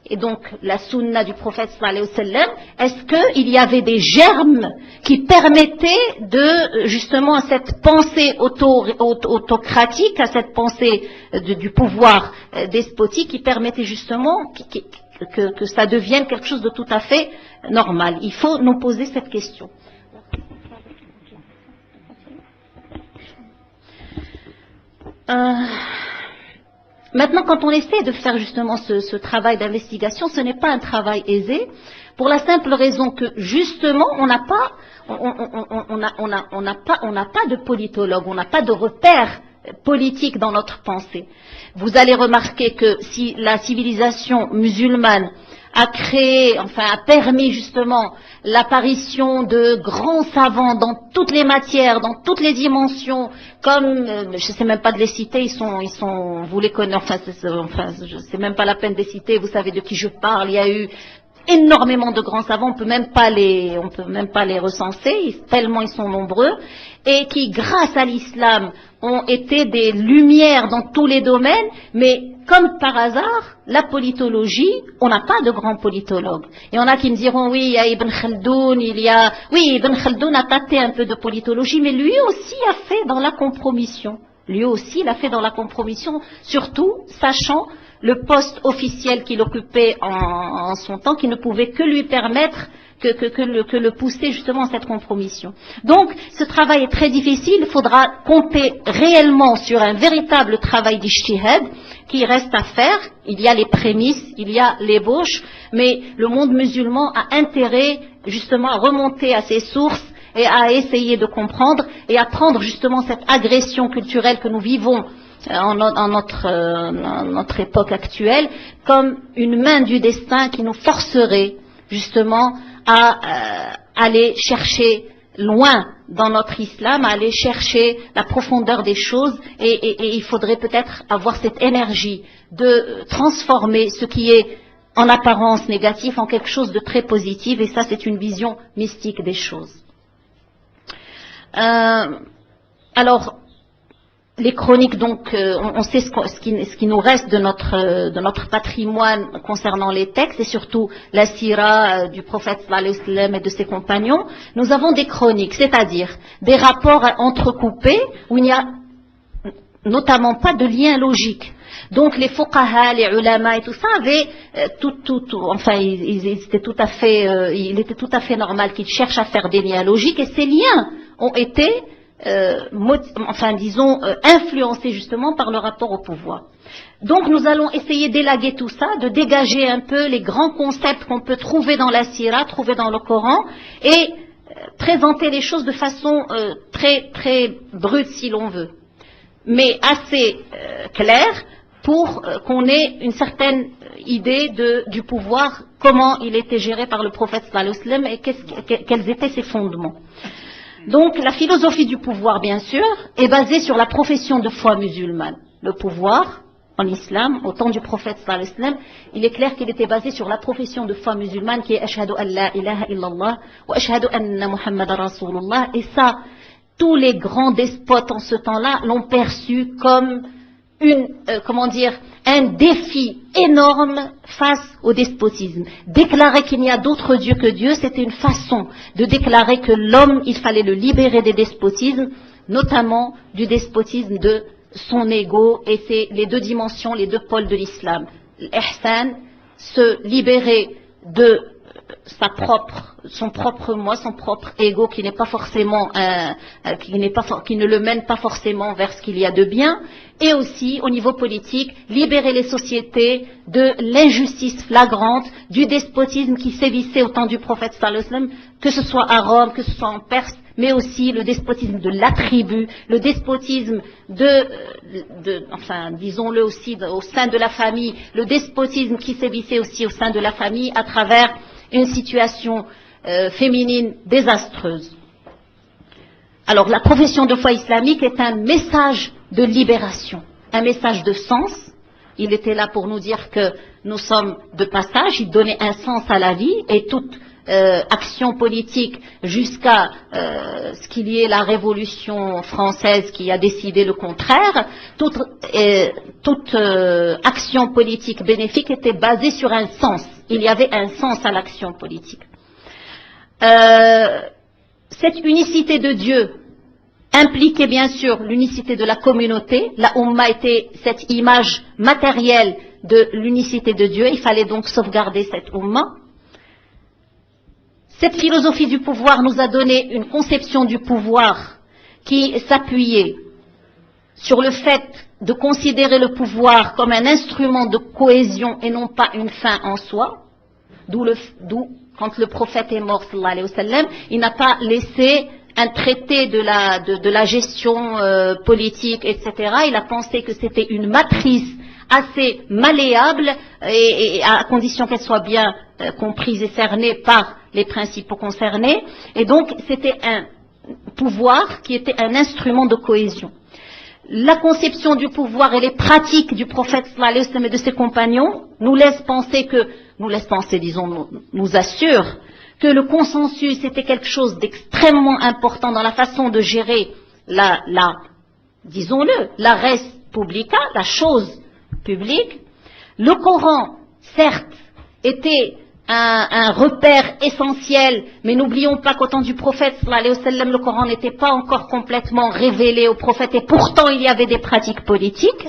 et donc la Sunna du prophète sallallahu alayhi wa sallam, est-ce qu'il y avait des germes qui permettaient justement à cette pensée autocratique, à cette pensée du pouvoir despotique, qui permettait justement que ça devienne quelque chose de tout à fait normal. Il faut nous poser cette question. Maintenant, quand on essaie de faire justement ce travail d'investigation, ce n'est pas un travail aisé, pour la simple raison que justement, on n'a pas de politologue, on n'a pas de repères politiques dans notre pensée. Vous allez remarquer que si la civilisation musulmane a permis justement l'apparition de grands savants dans toutes les matières, dans toutes les dimensions, comme, je ne sais même pas de les citer, vous les connaissez, je sais même pas la peine de les citer, vous savez de qui je parle, il y a eu énormément de grands savants, on peut même pas les recenser, tellement ils sont nombreux, et qui, grâce à l'islam, ont été des lumières dans tous les domaines, mais comme par hasard, la politologie, on n'a pas de grands politologues. Et on a qui me diront, oui, il y a Ibn Khaldoun, Ibn Khaldoun a tâté un peu de politologie, mais lui aussi a fait dans la compromission. Surtout, sachant le poste officiel qu'il occupait en son temps, qui ne pouvait que lui permettre que le pousser justement à cette compromission. Donc, ce travail est très difficile, il faudra compter réellement sur un véritable travail d'ijtihad qui reste à faire. Il y a les prémices, il y a l'ébauche, mais le monde musulman a intérêt justement à remonter à ses sources et à essayer de comprendre et à prendre justement cette agression culturelle que nous vivons en notre époque actuelle comme une main du destin qui nous forcerait justement à aller chercher loin dans notre islam, à aller chercher la profondeur des choses et il faudrait peut-être avoir cette énergie de transformer ce qui est en apparence négatif en quelque chose de très positif, et ça c'est une vision mystique des choses. Alors, les chroniques, donc, on sait ce qui nous reste de notre patrimoine concernant les textes, et surtout la sira du prophète sallallahu alayhi wa sallam et de ses compagnons. Nous avons des chroniques, c'est-à-dire des rapports entrecoupés où il n'y a notamment pas de lien logique. Donc les fuqaha, les ulama et tout ça avaient il était tout à fait normal qu'ils cherchent à faire des liens logiques, et ces liens ont été influencés justement par le rapport au pouvoir. Donc nous allons essayer d'élaguer tout ça, de dégager un peu les grands concepts qu'on peut trouver dans la sira, trouver dans le Coran, et présenter les choses de façon très très brute si l'on veut, mais assez claire pour qu'on ait une certaine idée du pouvoir, comment il était géré par le prophète sallallahu alayhi wa sallam et quels étaient ses fondements. Donc la philosophie du pouvoir, bien sûr, est basée sur la profession de foi musulmane. Le pouvoir, en islam, au temps du prophète sallallahu alayhi wa sallam, il est clair qu'il était basé sur la profession de foi musulmane qui est ashhadu an la ilaha illallah wa ashhadu anna muhammadan rasulullah. Et ça, tous les grands despotes en ce temps-là l'ont perçu comme un défi énorme face au despotisme. Déclarer qu'il n'y a d'autre Dieu que Dieu, c'était une façon de déclarer que l'homme, il fallait le libérer des despotismes, notamment du despotisme de son ego, et c'est les deux dimensions, les deux pôles de l'islam. L'ihsan, se libérer de son propre moi, son propre ego qui n'est pas forcément qui ne le mène pas forcément vers ce qu'il y a de bien, et aussi au niveau politique, libérer les sociétés de l'injustice flagrante, du despotisme qui sévissait au temps du prophète sallallahu alayhi wa sallam, que ce soit à Rome, que ce soit en Perse, mais aussi le despotisme de la tribu, le despotisme disons-le aussi au sein de la famille, le despotisme qui sévissait aussi au sein de la famille à travers une situation féminine désastreuse. Alors la profession de foi islamique est un message de libération, un message de sens. Il était là pour nous dire que nous sommes de passage, il donnait un sens à la vie, et toute action politique jusqu'à ce qu'il y ait la Révolution française qui a décidé le contraire, toute action politique bénéfique était basée sur un sens. Il y avait un sens à l'action politique. Cette unicité de Dieu impliquait bien sûr l'unicité de la communauté. La Ummah était cette image matérielle de l'unicité de Dieu. Il fallait donc sauvegarder cette Ummah. Cette philosophie du pouvoir nous a donné une conception du pouvoir qui s'appuyait sur le fait de considérer le pouvoir comme un instrument de cohésion et non pas une fin en soi. D'où quand le prophète est mort, sallallahu alayhi wa sallam, il n'a pas laissé un traité de la gestion politique, etc. Il a pensé que c'était une matrice assez malléable, et à condition qu'elle soit bien comprise et cernée par les principaux concernés. Et donc c'était un pouvoir qui était un instrument de cohésion. La conception du pouvoir et les pratiques du prophète sallallahu alayhi wa sallam et de ses compagnons nous assurent que le consensus était quelque chose d'extrêmement important dans la façon de gérer disons-le, la res publica, la chose publique. Le Coran, certes, était un repère essentiel, mais n'oublions pas qu'au temps du prophète sallallahu alayhi wa sallam, le Coran n'était pas encore complètement révélé au prophète, et pourtant il y avait des pratiques politiques.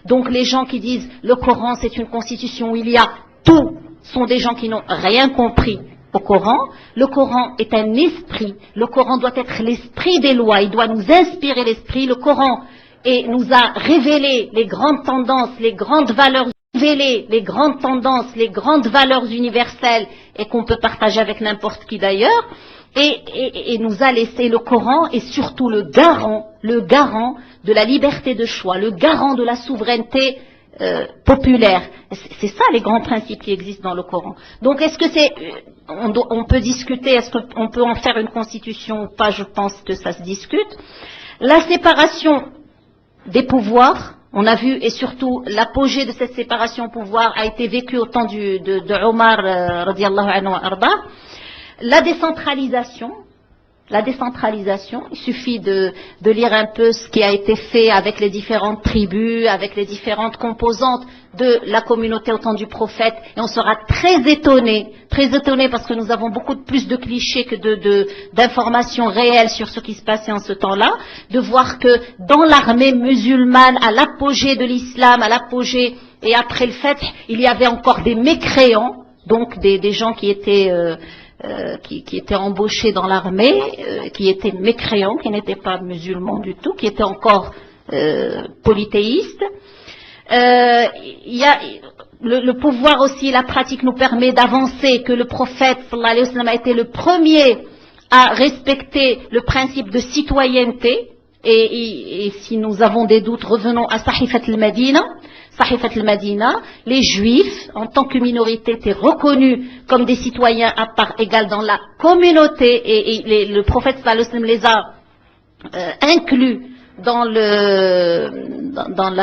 Donc les gens qui disent le Coran c'est une constitution où il y a tout sont des gens qui n'ont rien compris au Coran. Le Coran est un esprit, le Coran doit être l'esprit des lois, il doit nous inspirer l'esprit. Le Coran nous a révélé les grandes tendances, les grandes valeurs, les grandes tendances, les grandes valeurs universelles, et qu'on peut partager avec n'importe qui d'ailleurs, et nous a laissé, le Coran est surtout le garant de la liberté de choix, le garant de la souveraineté populaire. C'est ça les grands principes qui existent dans le Coran. Donc est-ce que on peut discuter, est-ce qu'on peut en faire une constitution ou pas? Je pense que ça se discute. La séparation des pouvoirs, on a vu, et surtout l'apogée de cette séparation au pouvoir a été vécue au temps de Omar radiyallahu anhu arda. La décentralisation, il suffit de lire un peu ce qui a été fait avec les différentes tribus, avec les différentes composantes de la communauté au temps du prophète, et on sera très étonné parce que nous avons beaucoup plus de clichés que d'informations réelles sur ce qui se passait en ce temps-là, de voir que dans l'armée musulmane, à l'apogée de l'islam, à l'apogée et après le fait, il y avait encore des mécréants, donc des gens qui étaient embauchés dans l'armée, qui étaient mécréants, qui n'étaient pas musulmans du tout, qui étaient encore polythéistes. Le pouvoir aussi, la pratique nous permet d'avancer, que le prophète sallallahu alayhi wa sallam a été le premier à respecter le principe de citoyenneté, et si nous avons des doutes, revenons à Sahifat al-Madina. Sahifat al-Madina, les juifs, en tant que minorité, étaient reconnus comme des citoyens à part égale dans la communauté, et le prophète sallallahu alayhi wa sallam les a inclus dans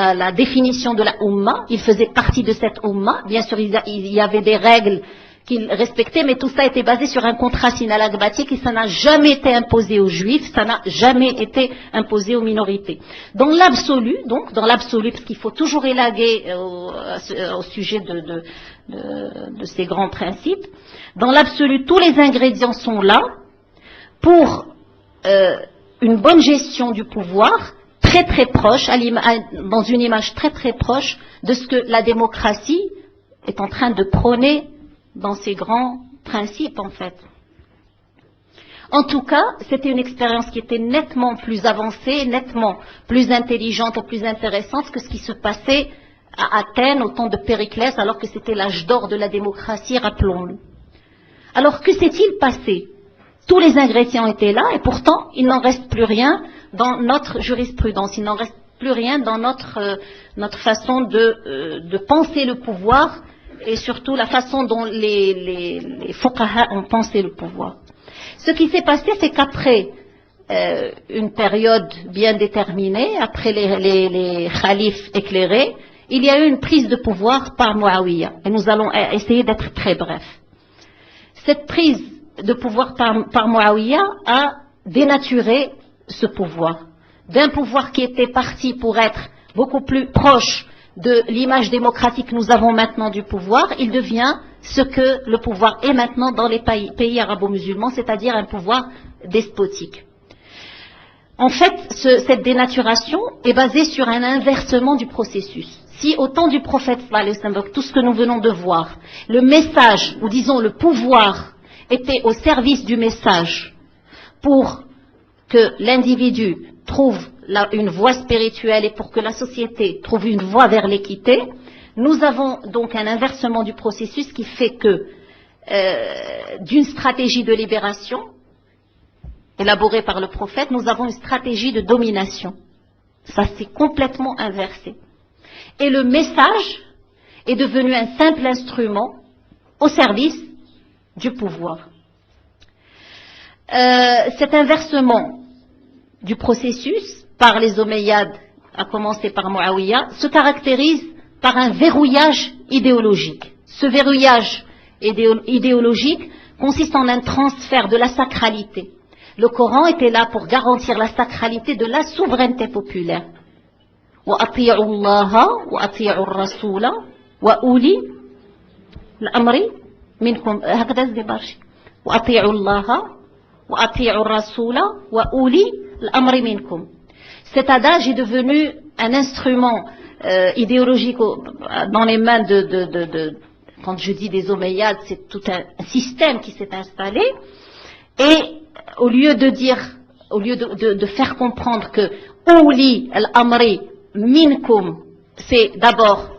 la définition de la Ummah. Ils faisaient partie de cette Ummah. Bien sûr, il y avait des règles qu'ils respectaient, mais tout ça était basé sur un contrat synalagmatique et ça n'a jamais été imposé aux juifs, ça n'a jamais été imposé aux minorités. Dans l'absolu, parce qu'il faut toujours élaguer au sujet de ces grands principes, dans l'absolu, tous les ingrédients sont là pour une bonne gestion du pouvoir, très très proche, dans une image très très proche de ce que la démocratie est en train de prôner dans ces grands principes en fait. En tout cas, c'était une expérience qui était nettement plus avancée, nettement plus intelligente et plus intéressante que ce qui se passait à Athènes au temps de Périclès, alors que c'était l'âge d'or de la démocratie, rappelons-le. Alors que s'est-il passé? Tous les ingrédients étaient là et pourtant il n'en reste plus rien dans notre jurisprudence, il n'en reste plus rien dans notre façon de penser le pouvoir, et surtout la façon dont les fuqaha ont pensé le pouvoir. Ce qui s'est passé, c'est qu'après une période bien déterminée, après les khalifes éclairés, il y a eu une prise de pouvoir par Muawiyah. Et nous allons essayer d'être très brefs. Cette prise de pouvoir par Muawiyah a dénaturé ce pouvoir. D'un pouvoir qui était parti pour être beaucoup plus proche de l'image démocratique que nous avons maintenant du pouvoir, il devient ce que le pouvoir est maintenant dans les pays arabo-musulmans, c'est-à-dire un pouvoir despotique. En fait, cette dénaturation est basée sur un inversement du processus. Si au temps du prophète, tout ce que nous venons de voir, le message, ou disons le pouvoir, était au service du message pour que l'individu trouve une voie spirituelle et pour que la société trouve une voie vers l'équité, nous avons donc un inversement du processus qui fait que d'une stratégie de libération élaborée par le prophète, nous avons une stratégie de domination. Ça s'est complètement inversé. Et le message est devenu un simple instrument au service du pouvoir. Cet inversement du processus par les Omeyyades, à commencer par Muawiyah, se caractérise par un verrouillage idéologique. Ce verrouillage idéologique consiste en un transfert de la sacralité. Le Coran était là pour garantir la sacralité de la souveraineté populaire. وَأَطِيعُوا اللَّهَ وَأَطِيعُوا الرَّسُولَ وَأُولِي الْأَمْرِ مِنْكُمْ هكذا زبارشي وَأَطِيعُوا اللَّهَ وَأَطِيعُوا الرَّسُولَ وَأُولِي الْأَمْرِ مِنْكُمْ. Cet adage est devenu un instrument idéologique dans les mains quand je dis des Omeyyades, c'est tout un système qui s'est installé, et au lieu de faire comprendre que Ouli al-Amri minkum, c'est d'abord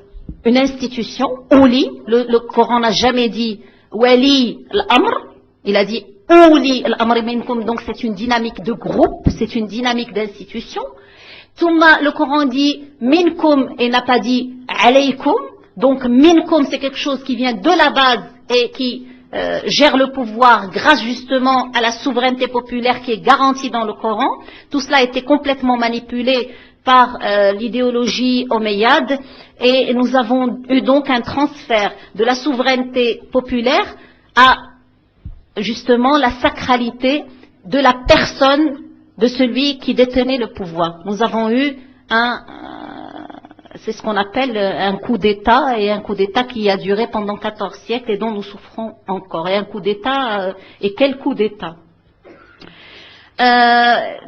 une institution, Ouli, le Coran n'a jamais dit Wali al-Amr, il a dit Ouli al-Amri minkum, donc c'est une dynamique de groupe, c'est une dynamique d'institution. Thumma, le Coran dit minkum et n'a pas dit alaykum. Donc minkum, c'est quelque chose qui vient de la base et qui gère le pouvoir grâce justement à la souveraineté populaire qui est garantie dans le Coran. Tout cela a été complètement manipulé par l'idéologie omeyyade et nous avons eu donc un transfert de la souveraineté populaire à justement la sacralité de la personne de celui qui détenait le pouvoir. Nous avons eu c'est ce qu'on appelle un coup d'État, et un coup d'État qui a duré pendant 14 siècles et dont nous souffrons encore. Et un coup d'État, et quel coup d'État?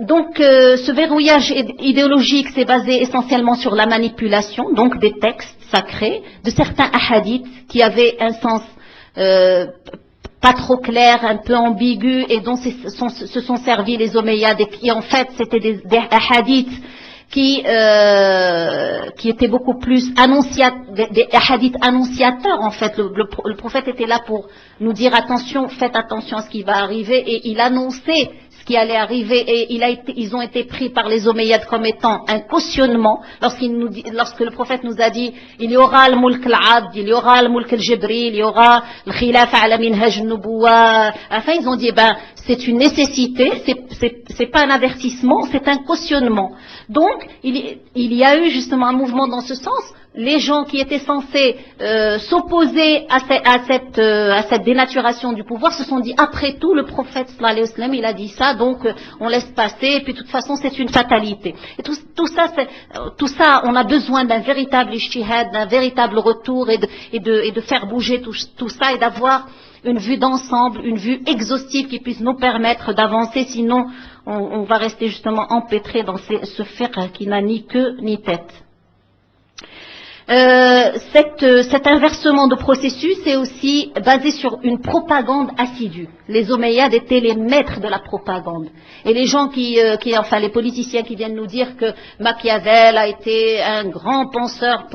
Donc ce verrouillage idéologique s'est basé essentiellement sur la manipulation, donc des textes sacrés, de certains hadiths qui avaient un sens pas trop clair, un peu ambigu, et dont se sont servis les Omeyyades, et qui en fait c'était des hadiths qui étaient beaucoup plus des hadiths annonciateurs en fait. Le prophète était là pour nous dire attention, faites attention à ce qui va arriver, et il annonçait ce qui allait arriver, et ils ont été pris par les Omeyyades comme étant un cautionnement lorsque le prophète nous a dit il y aura le mulk al-abd, il y aura le mulk al-jibril, il y aura le khilaf ala minhaj al-nubuwa. Enfin ils ont dit c'est une nécessité, c'est pas un avertissement, c'est un cautionnement. Donc il y a eu justement un mouvement dans ce sens. Les gens qui étaient censés s'opposer à cette dénaturation du pouvoir se sont dit après tout le prophète sallallahu alayhi wa sallam il a dit ça, donc on laisse passer, et puis de toute façon c'est une fatalité. Et tout ça on a besoin d'un véritable ijtihad, d'un véritable retour, et de faire bouger tout ça, et d'avoir une vue d'ensemble, une vue exhaustive qui puisse nous permettre d'avancer, sinon on va rester justement empêtré dans ce fiqh qui n'a ni queue ni tête. Cet inversement de processus est aussi basé sur une propagande assidue. Les Omeyyades étaient les maîtres de la propagande. Et les gens enfin les politiciens qui viennent nous dire que Machiavel a été un grand penseur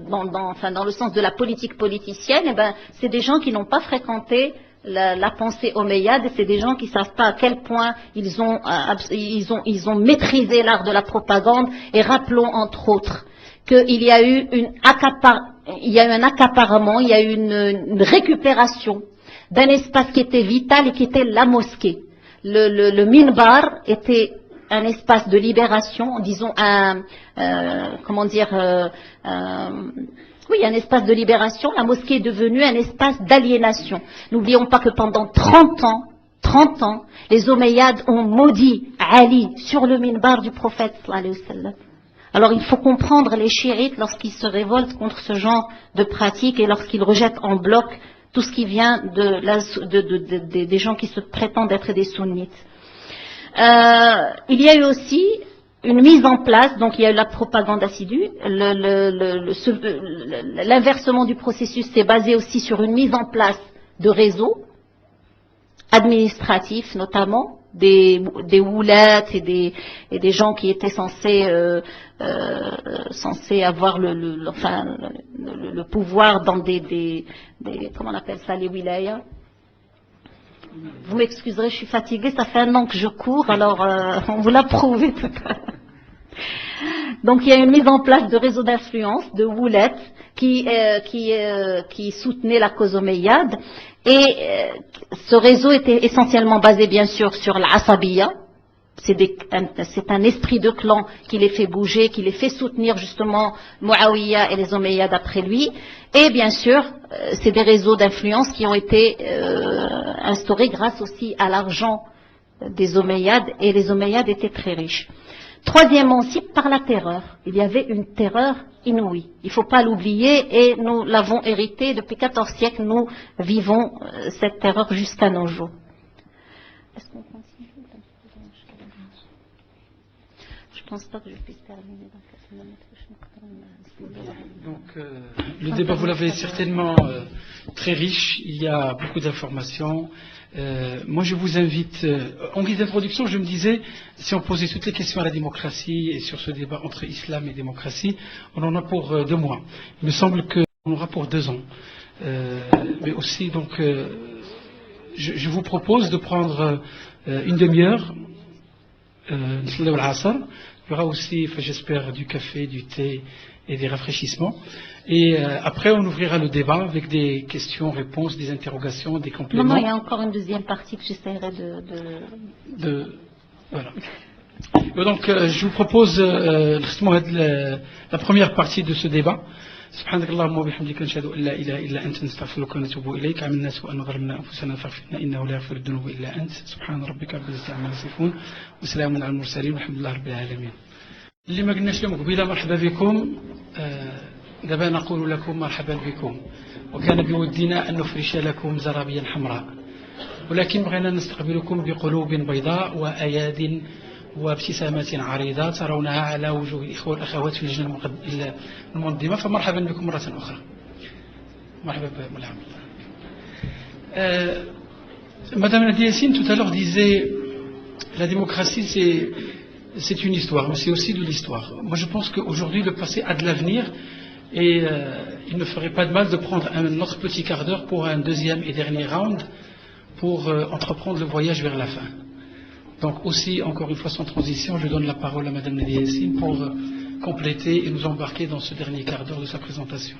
dans le sens de la politique politicienne, c'est des gens qui n'ont pas fréquenté la pensée omeyyade, et c'est des gens qui savent pas à quel point ils ont maîtrisé l'art de la propagande. Et rappelons entre autres qu'il y a eu un accaparement, il y a eu une récupération d'un espace qui était vital et qui était la mosquée. Le minbar était un espace de libération, disons un espace de libération. La mosquée est devenue un espace d'aliénation. N'oublions pas que pendant 30 ans, les Omeyyades ont maudit Ali sur le minbar du prophète sallallahu alayhi wa sallam. Alors il faut comprendre les chiites lorsqu'ils se révoltent contre ce genre de pratique, et lorsqu'ils rejettent en bloc tout ce qui vient des gens qui se prétendent être des sunnites. Il y a eu aussi une mise en place, donc il y a eu la propagande assidue, l'inversement du processus s'est basé aussi sur une mise en place de réseaux administratifs, notamment des woulat et des gens qui étaient censés avoir le pouvoir dans des comment on appelle ça, les wilayas. Vous m'excuserez, je suis fatiguée, ça fait 1 an que je cours, alors on vous l'a prouvé tout à l'heure. Donc il y a une mise en place de réseaux d'influence, de woulat, qui soutenaient la cause omeyyade. Et ce réseau était essentiellement basé bien sûr sur l'asabiyya. C'est un esprit de clan qui les fait bouger, qui les fait soutenir justement Muawiyya et les Omeyyades après lui. Et bien sûr, c'est des réseaux d'influence qui ont été instaurés grâce aussi à l'argent des Omeyyades, et les Omeyyades étaient très riches. Troisièmement aussi, par la terreur. Il y avait une terreur inouïe. Il ne faut pas l'oublier, et nous l'avons hérité depuis 14 siècles. Nous vivons cette terreur jusqu'à nos jours. Est-ce qu'on continue? Je ne pense pas que je puisse terminer dans 4 minutes. Donc, le débat, vous l'avez certainement très riche. Il y a beaucoup d'informations. Moi, je vous invite, en guise d'introduction, je me disais, si on posait toutes les questions à la démocratie et sur ce débat entre islam et démocratie, on en a pour 2 mois. Il me semble qu'on aura pour 2 ans. Mais aussi, donc, je vous propose de prendre une demi-heure, Il y aura aussi, j'espère, du café, du thé et des rafraîchissements. Et après, on ouvrira le débat avec des questions-réponses, des interrogations, des compléments. Non, il y a encore une deuxième partie que j'essaierai Voilà. Donc, je vous propose la première partie de ce débat. سبحانك اللهم وبحمدك نشهد أن لا إله إلا أنت نستغفرك ونتوب إليك عملنا سوءا وظلمنا أنفسنا فاغفر لنا إنه لا يغفر الذنوب إلا أنت سبحان ربك رب العزة عما يصفون وسلام على المرسلين والحمد لله رب العالمين. اللي ما قلناش لهم قبيله مرحبا بكم دابا نقول لكم مرحبا بكم وكان بودنا أن نفرش لكم زرابيا حمراء ولكن بغينا نستقبلكم بقلوب بيضاء وأياد وابتسامات عريضة ترونها على وجوه الإخوة والأخوات في اللجنة المنظمة فمرحبا بكم مرة أخرى. مرحبا بملعب. Madame Nadia Yassine tout à l'heure disait la démocratie c'est une histoire, mais c'est aussi de l'histoire. Moi je pense qu'aujourd'hui le passé a de l'avenir et il ne ferait pas de mal de prendre un autre petit quart d'heure pour un deuxième et dernier round pour entreprendre le voyage vers la fin. Donc aussi, encore une fois sans transition, je donne la parole à Madame Nadia Yassine pour compléter et nous embarquer dans ce dernier quart d'heure de sa présentation.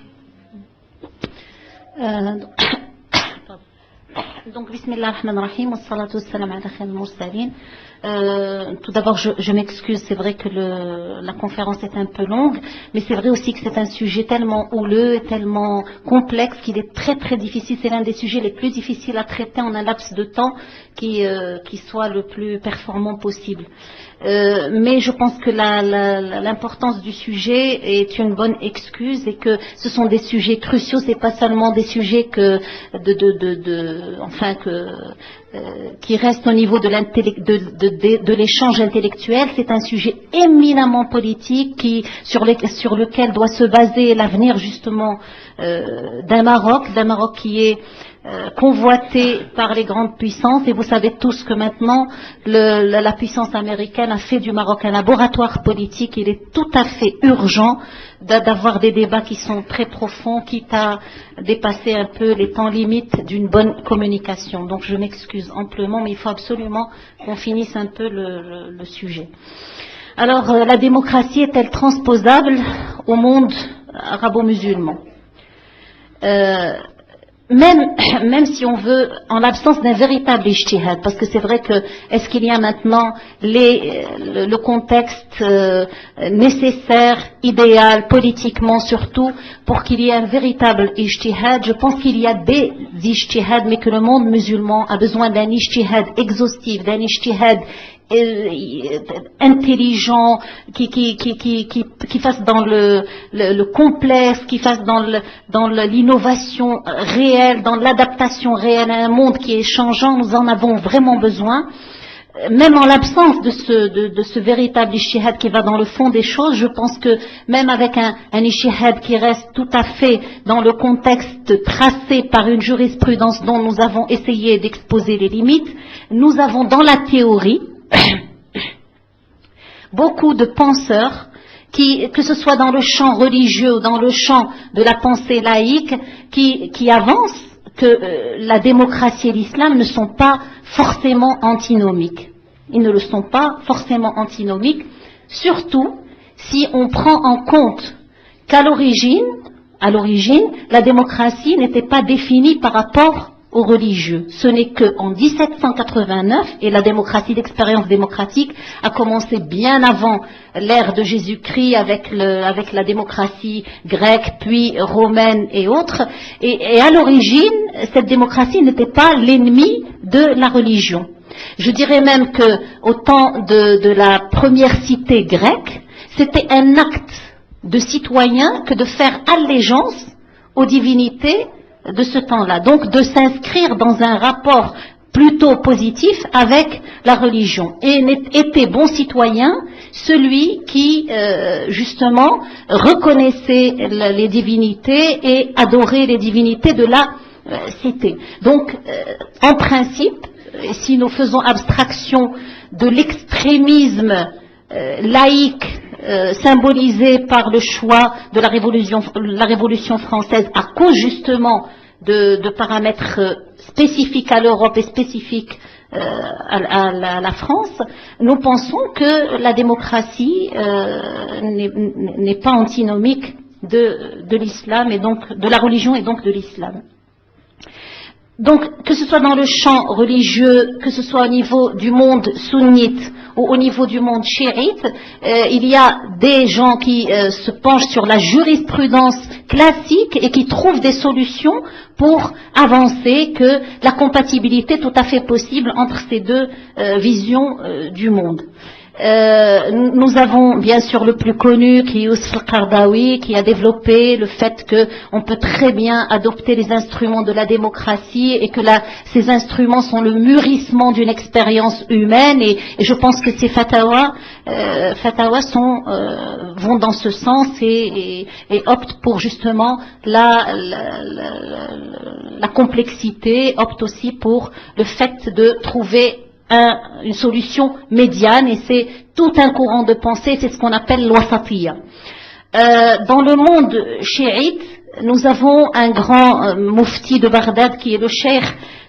Donc, Bismillah ar-Rahman ar-Rahim, wa salatu wa salam ala khayr al-mursalin. Tout d'abord, je m'excuse, c'est vrai que la conférence est un peu longue, mais c'est vrai aussi que c'est un sujet tellement houleux et tellement complexe qu'il est très très difficile. C'est l'un des sujets les plus difficiles à traiter en un laps de temps qui soit le plus performant possible. Mais je pense que l'importance du sujet est une bonne excuse et que ce sont des sujets cruciaux. C'est pas seulement des sujets qui restent au niveau de l'échange intellectuel. C'est un sujet éminemment politique sur lequel doit se baser l'avenir justement d'un Maroc qui est convoité par les grandes puissances et vous savez tous que maintenant la puissance américaine a fait du Maroc un laboratoire politique. Il est tout à fait urgent d'avoir des débats qui sont très profonds, quitte à dépasser un peu les temps limites d'une bonne communication. Donc je m'excuse amplement, mais il faut absolument qu'on finisse un peu le sujet. Alors la démocratie est-elle transposable au monde arabo-musulman? Même si on veut, en l'absence d'un véritable ijtihad, parce que c'est vrai que, est-ce qu'il y a maintenant le contexte nécessaire, idéal, politiquement surtout, pour qu'il y ait un véritable ijtihad? Je pense qu'il y a des ijtihads, mais que le monde musulman a besoin d'un ijtihad exhaustif, d'un ijtihad intelligent, qui fasse dans le complexe, qui fasse dans l'innovation réelle, dans l'adaptation réelle à un monde qui est changeant. Nous en avons vraiment besoin. Même en l'absence de ce véritable ijtihad qui va dans le fond des choses, je pense que même avec un ijtihad qui reste tout à fait dans le contexte tracé par une jurisprudence dont nous avons essayé d'exposer les limites, nous avons dans la théorie beaucoup de penseurs que ce soit dans le champ religieux ou dans le champ de la pensée laïque, qui avancent que la démocratie et l'islam ne sont pas forcément antinomiques. Ils ne le sont pas forcément antinomiques, surtout si on prend en compte qu'à l'origine, la démocratie n'était pas définie par rapport aux religieux. Ce n'est qu'en 1789, et la démocratie, l'expérience démocratique a commencé bien avant l'ère de Jésus-Christ avec la démocratie grecque, puis romaine et autres. Et à l'origine, cette démocratie n'était pas l'ennemi de la religion. Je dirais même que au temps de la première cité grecque, c'était un acte de citoyen que de faire allégeance aux divinités de ce temps-là, donc de s'inscrire dans un rapport plutôt positif avec la religion. Et était bon citoyen celui qui, justement, reconnaissait les divinités et adorait les divinités de la cité. Donc, en principe, si nous faisons abstraction de l'extrémisme laïque symbolisé par le choix de la Révolution française à cause justement de paramètres spécifiques à l'Europe et spécifiques à la France, nous pensons que la démocratie n'est pas antinomique de l'islam et donc de la religion et donc de l'islam. Donc, que ce soit dans le champ religieux, que ce soit au niveau du monde sunnite ou au niveau du monde chiite, il y a des gens qui se penchent sur la jurisprudence classique et qui trouvent des solutions pour avancer que la compatibilité est tout à fait possible entre ces deux visions du monde. Nous avons bien sûr le plus connu qui est Youssef al-Qaradawi, qui a développé le fait qu'on peut très bien adopter les instruments de la démocratie et que ces instruments sont le mûrissement d'une expérience humaine et je pense que ces fatwas vont dans ce sens et optent pour justement la complexité, optent aussi pour le fait de trouver une solution médiane et c'est tout un courant de pensée, c'est ce qu'on appelle l'wasatiyya. Dans le monde chiite, nous avons un grand mufti de Bagdad qui est le cheikh,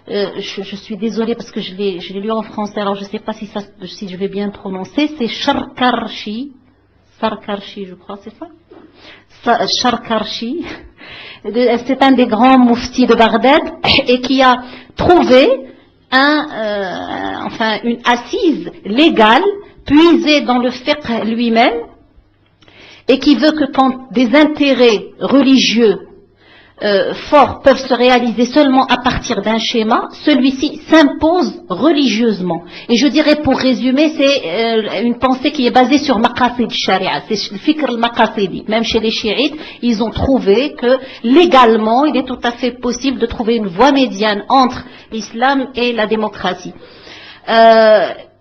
je suis désolée parce que je l'ai lu en français, alors je ne sais pas si je vais bien prononcer, c'est Sharkarshi, je crois, c'est ça Sharkarshi. C'est un des grands muftis de Bagdad et qui a trouvé une assise légale puisée dans le fiqh lui-même et qui veut que quand des intérêts religieux forts peuvent se réaliser seulement à partir d'un schéma, celui-ci s'impose religieusement. Et je dirais pour résumer, c'est une pensée qui est basée sur maqasid sharia, c'est le fikr al-maqasidi. Même chez les chiites, ils ont trouvé que légalement, il est tout à fait possible de trouver une voie médiane entre l'islam et la démocratie.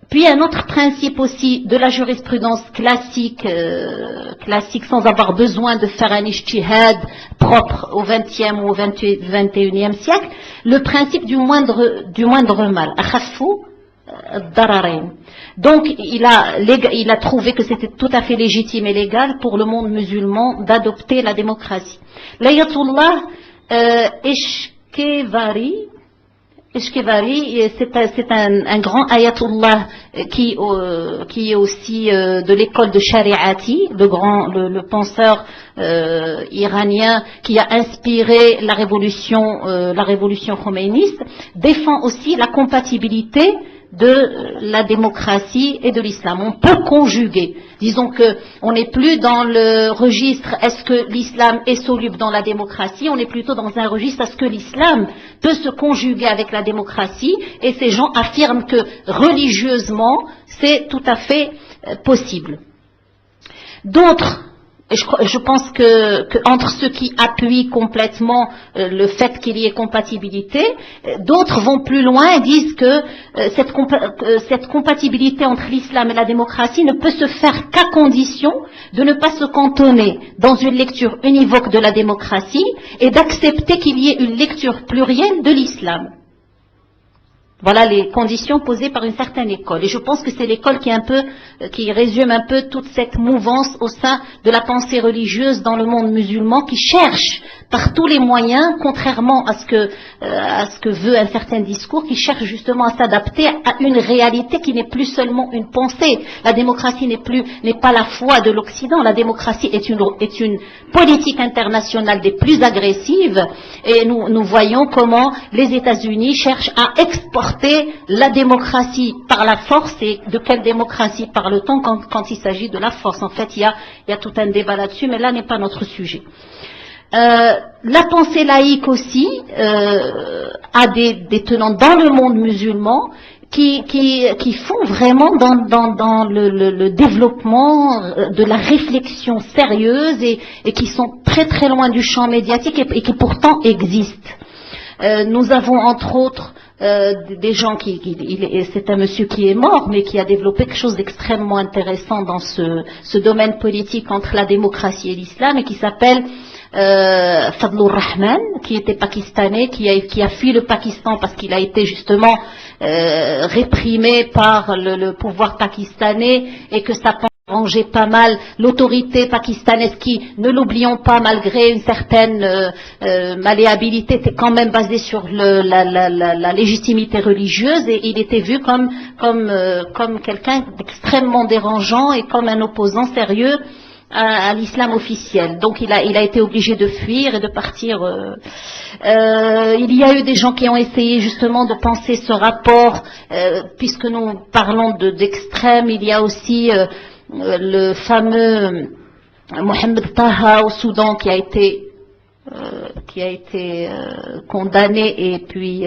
Puis un autre principe aussi de la jurisprudence classique sans avoir besoin de faire un ijtihad propre au XXe ou au XXIe siècle, le principe du moindre mal. Akhaffu ad-dararain. Donc il a trouvé que c'était tout à fait légitime et légal pour le monde musulman d'adopter la démocratie. L'ayatollah Eshkevari, c'est un grand ayatollah qui est aussi de l'école de Shariati, le penseur iranien qui a inspiré la révolution khoméiniste, défend aussi la compatibilité de la démocratie et de l'islam. On peut conjuguer. Disons que on n'est plus dans le registre est-ce que l'islam est soluble dans la démocratie, on est plutôt dans un registre est-ce que l'islam peut se conjuguer avec la démocratie et ces gens affirment que religieusement c'est tout à fait possible. D'autres, je pense que entre ceux qui appuient complètement le fait qu'il y ait compatibilité, d'autres vont plus loin et disent que cette compatibilité entre l'islam et la démocratie ne peut se faire qu'à condition de ne pas se cantonner dans une lecture univoque de la démocratie et d'accepter qu'il y ait une lecture plurielle de l'islam. Voilà les conditions posées par une certaine école. Et je pense que c'est l'école qui résume un peu toute cette mouvance au sein de la pensée religieuse dans le monde musulman qui cherche par tous les moyens, contrairement à ce que veut un certain discours, qui cherche justement à s'adapter à une réalité qui n'est plus seulement une pensée. La démocratie n'est pas la foi de l'Occident. La démocratie est une politique internationale des plus agressives et nous voyons comment les États-Unis cherchent à exporter la démocratie par la force. Et de quelle démocratie parle-t-on quand il s'agit de la force? En fait, il y a tout un débat là-dessus, mais là n'est pas notre sujet. La pensée laïque aussi a des tenants dans le monde musulman qui font vraiment dans le développement de la réflexion sérieuse et qui sont très très loin du champ médiatique et qui pourtant existent. Nous avons entre autres des gens c'est un monsieur qui est mort mais qui a développé quelque chose d'extrêmement intéressant dans ce domaine politique entre la démocratie et l'islam et qui s'appelle Fadlur Rahman, qui était pakistanais, qui a fui le Pakistan parce qu'il a été justement réprimé par le pouvoir pakistanais et que sa déranger pas mal l'autorité pakistanaise qui, ne l'oublions pas, malgré une certaine malléabilité, était quand même basée sur la légitimité religieuse, et il était vu comme quelqu'un d'extrêmement dérangeant et comme un opposant sérieux à l'islam officiel. Donc il a été obligé de fuir et de partir. Il y a eu des gens qui ont essayé justement de penser ce rapport, puisque nous parlons d'extrême, il y a aussi le fameux Mohamed Taha au Soudan qui a été condamné et puis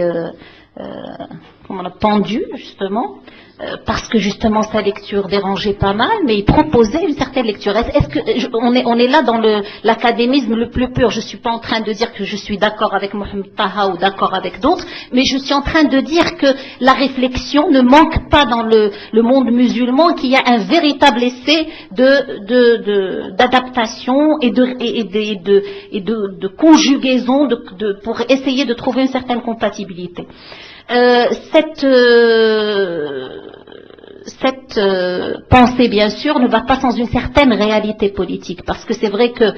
pendu justement, parce que justement sa lecture dérangeait pas mal, mais il proposait une certaine lecture. Est-ce que on est là dans l'académisme le plus pur? Je suis pas en train de dire que je suis d'accord avec Mohamed Taha ou d'accord avec d'autres, mais je suis en train de dire que la réflexion ne manque pas dans le monde musulman, qu'il y a un véritable essai d'adaptation et de conjugaison pour essayer de trouver une certaine compatibilité. Cette pensée, bien sûr, ne va pas sans une certaine réalité politique, parce que c'est vrai que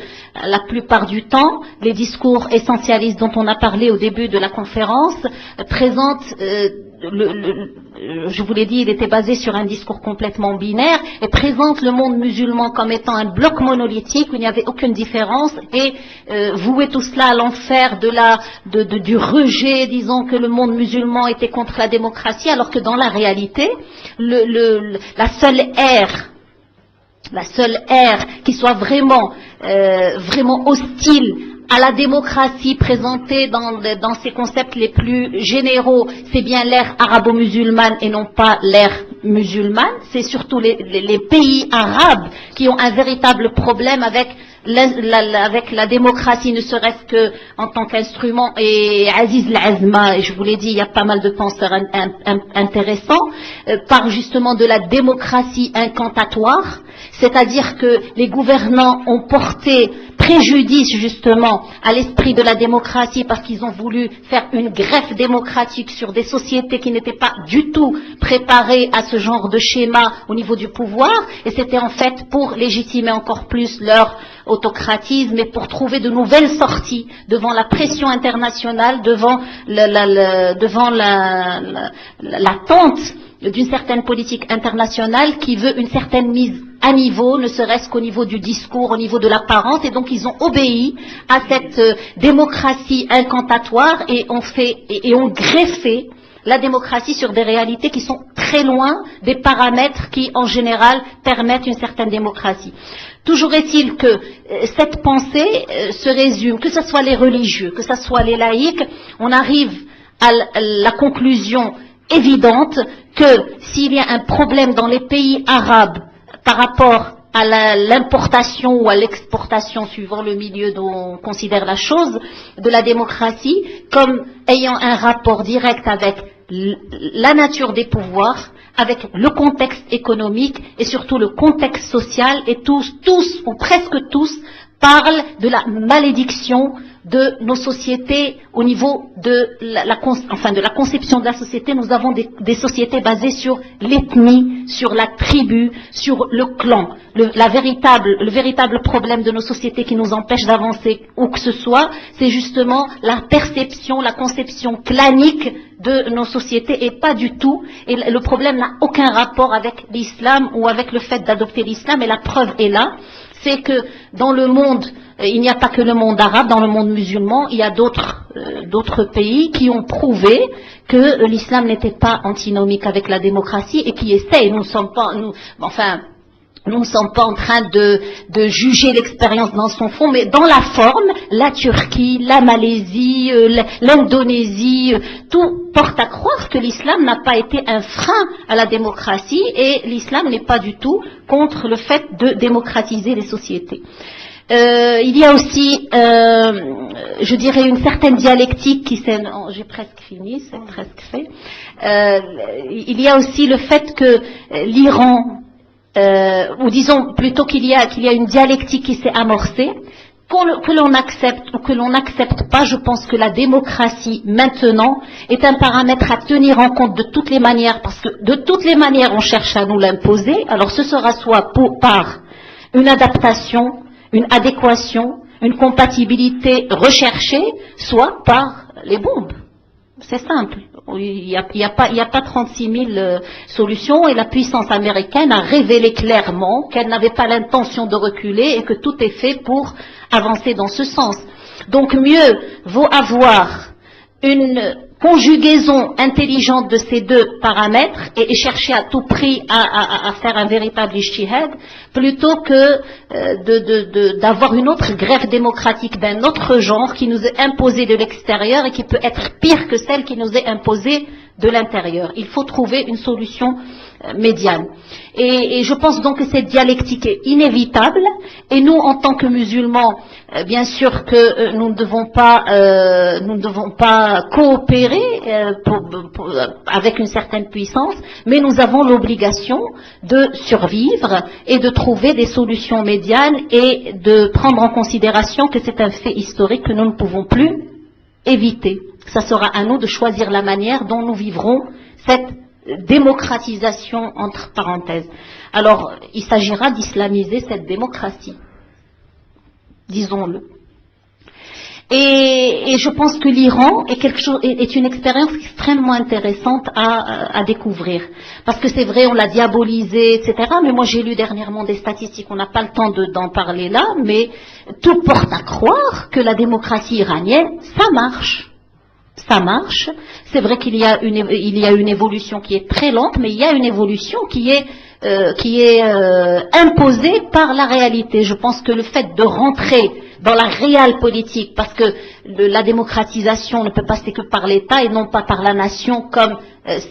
la plupart du temps, les discours essentialistes dont on a parlé au début de la conférence présentent, je vous l'ai dit, il était basé sur un discours complètement binaire, et présente le monde musulman comme étant un bloc monolithique où il n'y avait aucune différence, et vouer tout cela à l'enfer du rejet, disons que le monde musulman était contre la démocratie, alors que dans la réalité, la seule ère qui soit vraiment hostile à la démocratie présentée dans ses concepts les plus généraux, c'est bien l'ère arabo-musulmane et non pas l'ère musulmane. C'est surtout les pays arabes qui ont un véritable problème avec la démocratie, ne serait-ce que en tant qu'instrument, et Aziz Al-Azma, et je vous l'ai dit, il y a pas mal de penseurs intéressants, parlent justement de la démocratie incantatoire, c'est-à-dire que les gouvernants ont porté préjudice justement à l'esprit de la démocratie parce qu'ils ont voulu faire une greffe démocratique sur des sociétés qui n'étaient pas du tout préparées à ce genre de schéma au niveau du pouvoir, et c'était en fait pour légitimer encore plus leur autocratisme et pour trouver de nouvelles sorties devant la pression internationale, devant l'attente d'une certaine politique internationale qui veut une certaine mise à niveau, ne serait-ce qu'au niveau du discours, au niveau de l'apparence, et donc ils ont obéi à cette démocratie incantatoire et ont greffé la démocratie sur des réalités qui sont très loin des paramètres qui, en général, permettent une certaine démocratie. Toujours est-il que cette pensée se résume, que ce soit les religieux, que ce soit les laïcs, on arrive à la conclusion évidente que s'il y a un problème dans les pays arabes par rapport à l'importation ou à l'exportation, suivant le milieu dont on considère la chose, de la démocratie, comme ayant un rapport direct avec la nature des pouvoirs, avec le contexte économique et surtout le contexte social, et tous ou presque tous parlent de la malédiction de nos sociétés au niveau de la conception de la société. Nous avons des sociétés basées sur l'ethnie, sur la tribu, sur le clan. Le véritable problème de nos sociétés qui nous empêche d'avancer où que ce soit, c'est justement la perception, la conception clanique de nos sociétés, et pas du tout. Et le problème n'a aucun rapport avec l'islam ou avec le fait d'adopter l'islam, et la preuve est là. C'est que dans le monde, il n'y a pas que le monde arabe, dans le monde musulman, il y a d'autres pays qui ont prouvé que l'islam n'était pas antinomique avec la démocratie et qui essayent. Nous ne sommes pas en train de juger l'expérience dans son fond, mais dans la forme, la Turquie, la Malaisie, l'Indonésie, tout porte à croire que l'islam n'a pas été un frein à la démocratie, et l'islam n'est pas du tout contre le fait de démocratiser les sociétés. Il y a aussi, je dirais, une certaine dialectique qui s'est... J'ai presque fini, c'est presque fait. Il y a aussi le fait que l'Iran... ou disons plutôt qu'il y a une dialectique qui s'est amorcée Que l'on accepte ou que l'on n'accepte pas, je pense que la démocratie maintenant est un paramètre à tenir en compte de toutes les manières, parce que de toutes les manières on cherche à nous l'imposer. Alors ce sera soit par une adaptation, une adéquation, une compatibilité recherchée, soit par les bombes. C'est simple. Il n'y a pas 36 000 solutions, et la puissance américaine a révélé clairement qu'elle n'avait pas l'intention de reculer et que tout est fait pour avancer dans ce sens. Donc mieux vaut avoir une conjugaison intelligente de ces deux paramètres et chercher à tout prix à faire un véritable ijtihad, plutôt que d'avoir une autre greffe démocratique d'un autre genre qui nous est imposée de l'extérieur et qui peut être pire que celle qui nous est imposée de l'intérieur. Il faut trouver une solution médiane. Et je pense donc que cette dialectique est inévitable, et nous, en tant que musulmans, bien sûr que nous ne devons pas coopérer avec une certaine puissance, mais nous avons l'obligation de survivre et de trouver des solutions médianes et de prendre en considération que c'est un fait historique que nous ne pouvons plus éviter. Ça sera à nous de choisir la manière dont nous vivrons cette démocratisation entre parenthèses. Alors, il s'agira d'islamiser cette démocratie, disons-le. Et je pense que l'Iran est une expérience extrêmement intéressante à découvrir. Parce que c'est vrai, on l'a diabolisé, etc. Mais moi, j'ai lu dernièrement des statistiques, on n'a pas le temps d'en parler là, mais tout porte à croire que la démocratie iranienne, ça marche. Ça marche. C'est vrai qu'il y a une évolution qui est très lente, mais il y a une évolution qui est imposée par la réalité. Je pense que le fait de rentrer dans la réelle politique, parce que la démocratisation ne peut passer que par l'État et non pas par la nation, comme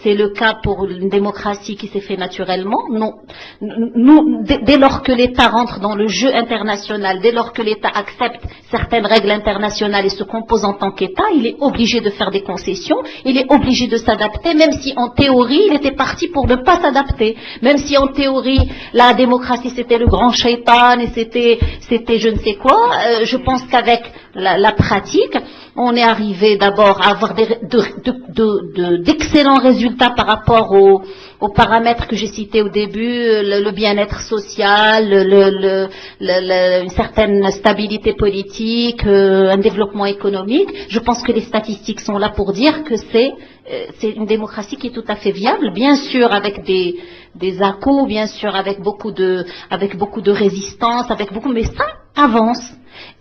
c'est le cas pour une démocratie qui s'est fait naturellement. Non. Dès lors que l'État rentre dans le jeu international, dès lors que l'État accepte certaines règles internationales et se compose en tant qu'État, il est obligé de faire des concessions, il est obligé de s'adapter, même si en théorie il était parti pour ne pas s'adapter, même si en théorie la démocratie c'était le grand shaitan et c'était je ne sais quoi. Je pense qu'avec la pratique, on est arrivé d'abord à avoir d'excellents résultats par rapport aux paramètres que j'ai cités au début, le bien-être social, une certaine stabilité politique, un développement économique. Je pense que les statistiques sont là pour dire que c'est une démocratie qui est tout à fait viable, bien sûr avec des à-coups, bien sûr avec beaucoup de résistance, mais ça avance.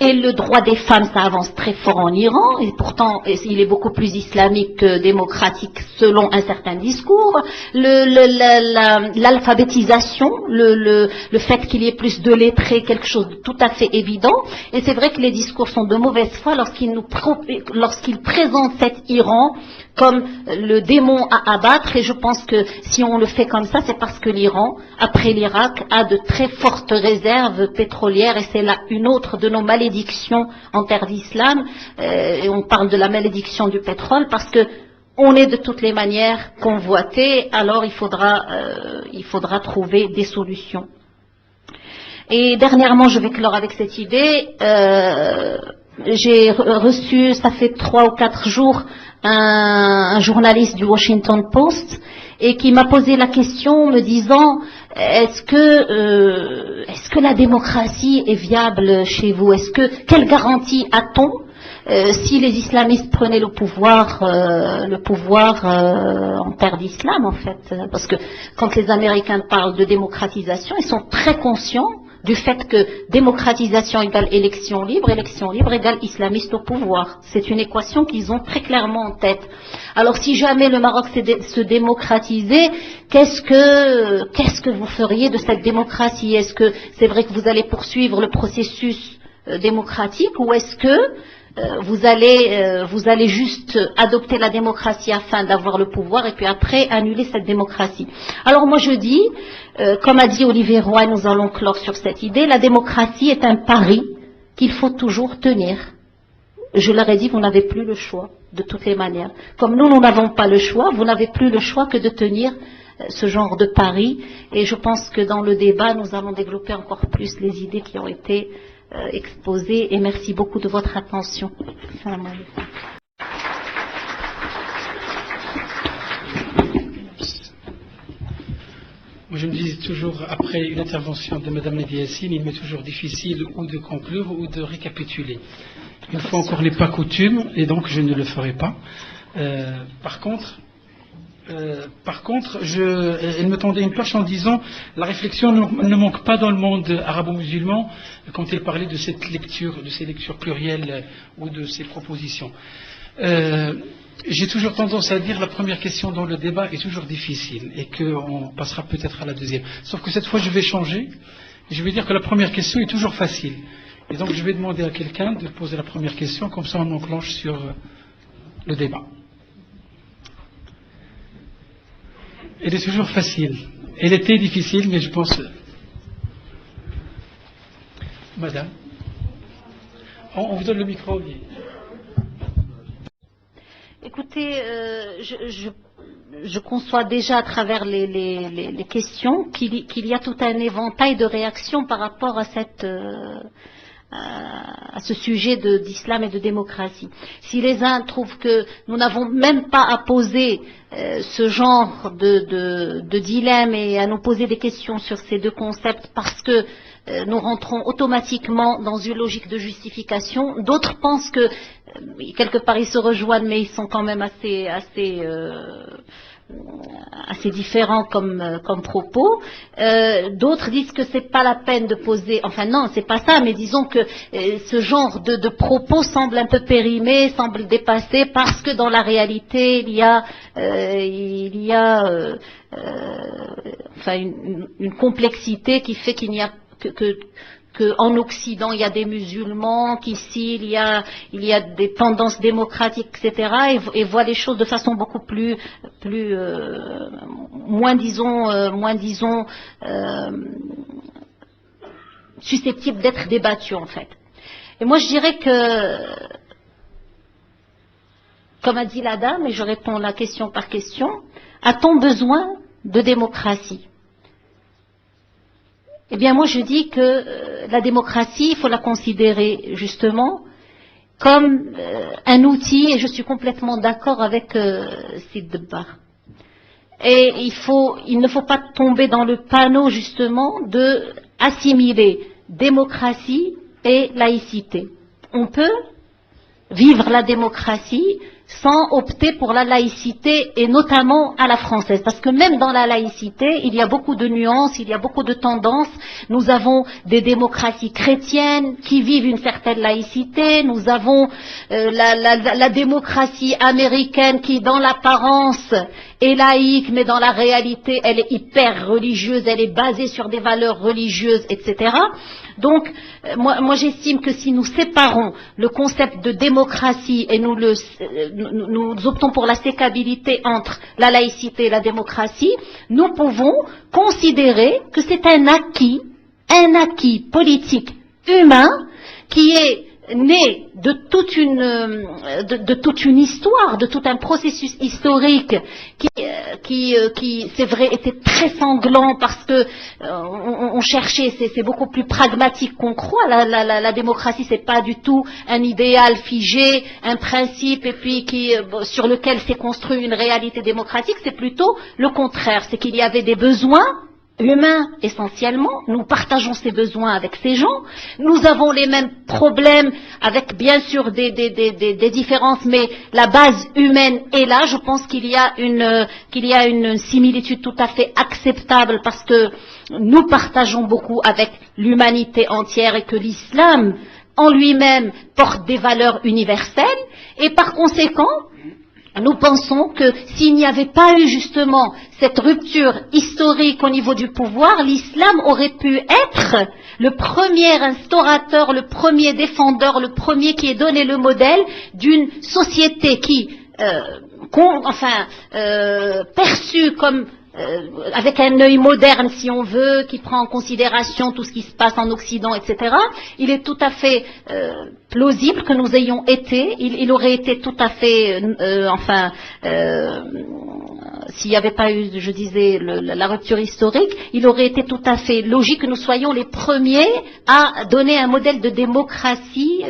Et le droit des femmes, ça avance très fort en Iran, et pourtant il est beaucoup plus islamique que démocratique selon un certain discours. L'alphabétisation, le fait qu'il y ait plus de lettrés, quelque chose de tout à fait évident. Et c'est vrai que les discours sont de mauvaise foi lorsqu'ils présentent cet Iran comme le démon à abattre, et je pense que si on le fait comme ça, c'est parce que l'Iran, après l'Irak, a de très fortes réserves pétrolières, et c'est là une autre de nos malédictions en terre d'islam. Et on parle de la malédiction du pétrole parce que on est de toutes les manières convoité, alors il faudra trouver des solutions. Et dernièrement, je vais clore avec cette idée, j'ai reçu, ça fait 3 ou 4 jours, un journaliste du Washington Post, et qui m'a posé la question me disant est-ce que la démocratie est viable chez vous? Quelle garantie a-t-on si les islamistes prenaient le pouvoir en terre d'islam, en fait? Parce que quand les Américains parlent de démocratisation, ils sont très conscients du fait que démocratisation égale élection libre égale islamiste au pouvoir. C'est une équation qu'ils ont très clairement en tête. Alors si jamais le Maroc se démocratisait, qu'est-ce que vous feriez de cette démocratie? Est-ce que c'est vrai que vous allez poursuivre le processus démocratique, ou est-ce que vous allez juste adopter la démocratie afin d'avoir le pouvoir et puis après annuler cette démocratie? Alors moi je dis, comme a dit Olivier Roy, nous allons clore sur cette idée, la démocratie est un pari qu'il faut toujours tenir. Je leur ai dit, vous n'avez plus le choix, de toutes les manières. Comme nous n'avons pas le choix, vous n'avez plus le choix que de tenir ce genre de pari. Et je pense que dans le débat, nous allons développer encore plus les idées qui ont été exposé et merci beaucoup de votre attention. Salam alaikum. Moi, je me dis toujours, après une intervention de Mme Mediassine, il m'est toujours difficile ou de conclure ou de récapituler. Une fois encore n'est pas coutume, et donc je ne le ferai pas. Par contre, elle me tendait une perche en disant la réflexion ne manque pas dans le monde arabo-musulman quand elle parlait de cette lecture, de ces lectures plurielles ou de ces propositions. J'ai toujours tendance à dire la première question dans le débat est toujours difficile et qu'on passera peut-être à la deuxième. Sauf que cette fois je vais changer. Je vais dire que la première question est toujours facile. Et donc je vais demander à quelqu'un de poser la première question, comme ça on enclenche sur le débat. Elle est toujours facile. Elle était difficile, mais je pense... Madame, on vous donne le micro. Écoutez, je conçois déjà à travers les questions qu'il y a tout un éventail de réactions par rapport à ce sujet d'islam et de démocratie. Si les uns trouvent que nous n'avons même pas à poser ce genre de dilemme et à nous poser des questions sur ces deux concepts parce que nous rentrons automatiquement dans une logique de justification, d'autres pensent que quelque part ils se rejoignent mais ils sont quand même assez différents comme propos. D'autres disent que c'est pas la peine de poser, enfin non, c'est pas ça, mais disons que ce genre de propos semble un peu périmé, semble dépassé, parce que dans la réalité il y a enfin une complexité qui fait qu'il n'y a que en Occident il y a des musulmans, qu'ici il y a des tendances démocratiques, etc. et voient les choses de façon beaucoup moins disons susceptibles d'être débattues en fait. Et moi je dirais que, comme a dit la dame, et je réponds la question par question, a-t-on besoin de démocratie ? Eh bien, moi, je dis que la démocratie, il faut la considérer justement comme un outil, et je suis complètement d'accord avec Sid Debbar. Et il ne faut pas tomber dans le panneau justement de assimiler démocratie et laïcité. On peut vivre la démocratie sans opter pour la laïcité et notamment à la française. Parce que même dans la laïcité, il y a beaucoup de nuances, il y a beaucoup de tendances. Nous avons des démocraties chrétiennes qui vivent une certaine laïcité. Nous avons la démocratie américaine qui, dans l'apparence, est laïque, mais dans la réalité, elle est hyper religieuse, elle est basée sur des valeurs religieuses, etc. Donc, moi j'estime que si nous séparons le concept de démocratie et nous optons pour la sécabilité entre la laïcité et la démocratie, nous pouvons considérer que c'est un acquis politique humain qui est né de toute une histoire, de tout un processus historique qui c'est vrai était très sanglant parce que on cherchait, c'est beaucoup plus pragmatique qu'on croit. La démocratie, c'est pas du tout un idéal figé, un principe et puis sur lequel s'est construit une réalité démocratique. C'est plutôt le contraire, c'est qu'il y avait des besoins humains essentiellement, nous partageons ces besoins avec ces gens, nous avons les mêmes problèmes avec bien sûr des différences, mais la base humaine est là. Je pense qu'il y a une similitude tout à fait acceptable parce que nous partageons beaucoup avec l'humanité entière et que l'islam en lui-même porte des valeurs universelles et par conséquent nous pensons que s'il n'y avait pas eu justement cette rupture historique au niveau du pouvoir, l'islam aurait pu être le premier instaurateur, le premier défendeur, le premier qui ait donné le modèle d'une société qui, perçue comme avec un œil moderne si on veut, qui prend en considération tout ce qui se passe en Occident, etc. Il est tout à fait plausible que nous ayons été, il aurait été tout à fait s'il n'y avait pas eu, je disais, la rupture historique, il aurait été tout à fait logique que nous soyons les premiers à donner un modèle de démocratie,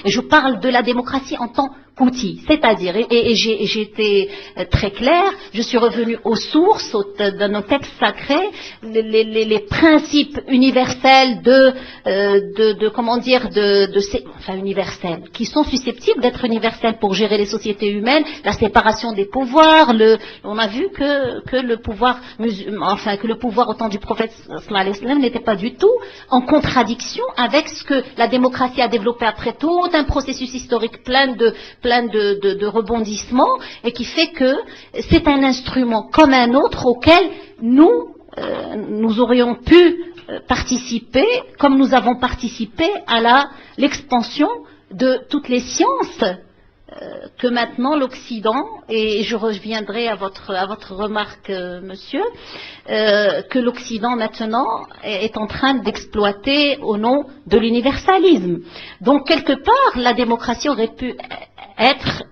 et je parle de la démocratie en tant qu'outil, c'est-à-dire, et j'ai été très claire, je suis revenue aux sources, dans nos textes sacrés, les principes universels universels, qui sont susceptibles d'être universels pour gérer les sociétés humaines, la séparation des pouvoirs, on a vu que le pouvoir au temps du prophète sallallahu alayhi wa sallam n'était pas du tout en contradiction avec ce que la démocratie a développé après tout un processus historique plein de rebondissements, et qui fait que c'est un instrument comme un autre auquel nous aurions pu participer, comme nous avons participé à l'expansion de toutes les sciences que maintenant l'Occident, et je reviendrai à votre remarque, monsieur, que l'Occident maintenant est en train d'exploiter au nom de l'universalisme. Donc quelque part, la démocratie aurait pu être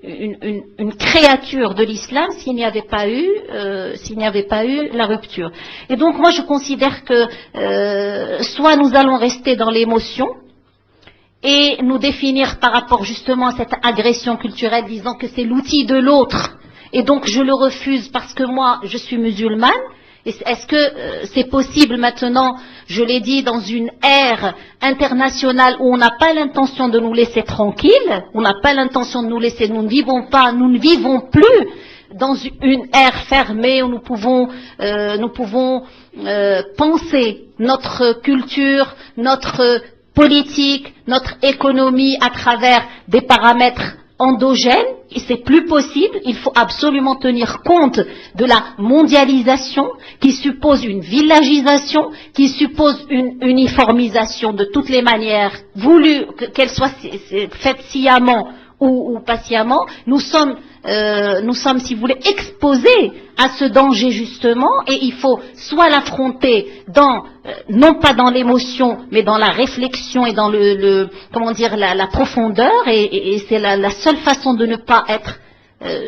une créature de l'islam s'il n'y avait pas eu la rupture. Et donc moi je considère que soit nous allons rester dans l'émotion et nous définir par rapport justement à cette agression culturelle, disant que c'est l'outil de l'autre, et donc je le refuse parce que moi je suis musulmane. Est-ce que c'est possible maintenant, je l'ai dit, dans une ère internationale où on n'a pas l'intention de nous laisser tranquilles, on n'a pas l'intention de nous laisser, nous ne vivons plus dans une ère fermée où nous pouvons penser notre culture, notre politique, notre économie à travers des paramètres endogènes, et c'est plus possible. Il faut absolument tenir compte de la mondialisation qui suppose une villagisation, qui suppose une uniformisation de toutes les manières, voulues qu'elle soit faite sciemment ou pas sciemment. Nous sommes, si vous voulez, exposés à ce danger justement, et il faut soit l'affronter non pas dans l'émotion, mais dans la réflexion et dans la profondeur, et c'est la seule façon de ne pas être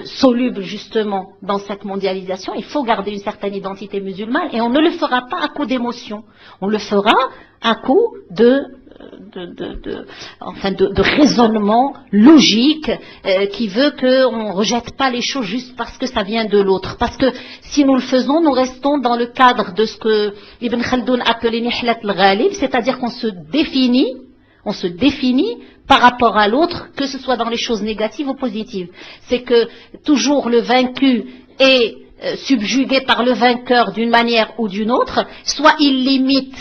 soluble justement dans cette mondialisation. Il faut garder une certaine identité musulmane, et on ne le fera pas à coup d'émotion, on le fera à coup de raisonnement logique qui veut qu'on ne rejette pas les choses juste parce que ça vient de l'autre. Parce que si nous le faisons, nous restons dans le cadre de ce que Ibn Khaldoun appelait Nihlat al-Ghalib, c'est-à-dire qu'on se définit par rapport à l'autre, que ce soit dans les choses négatives ou positives. C'est que toujours le vaincu est subjugué par le vainqueur d'une manière ou d'une autre, soit il imite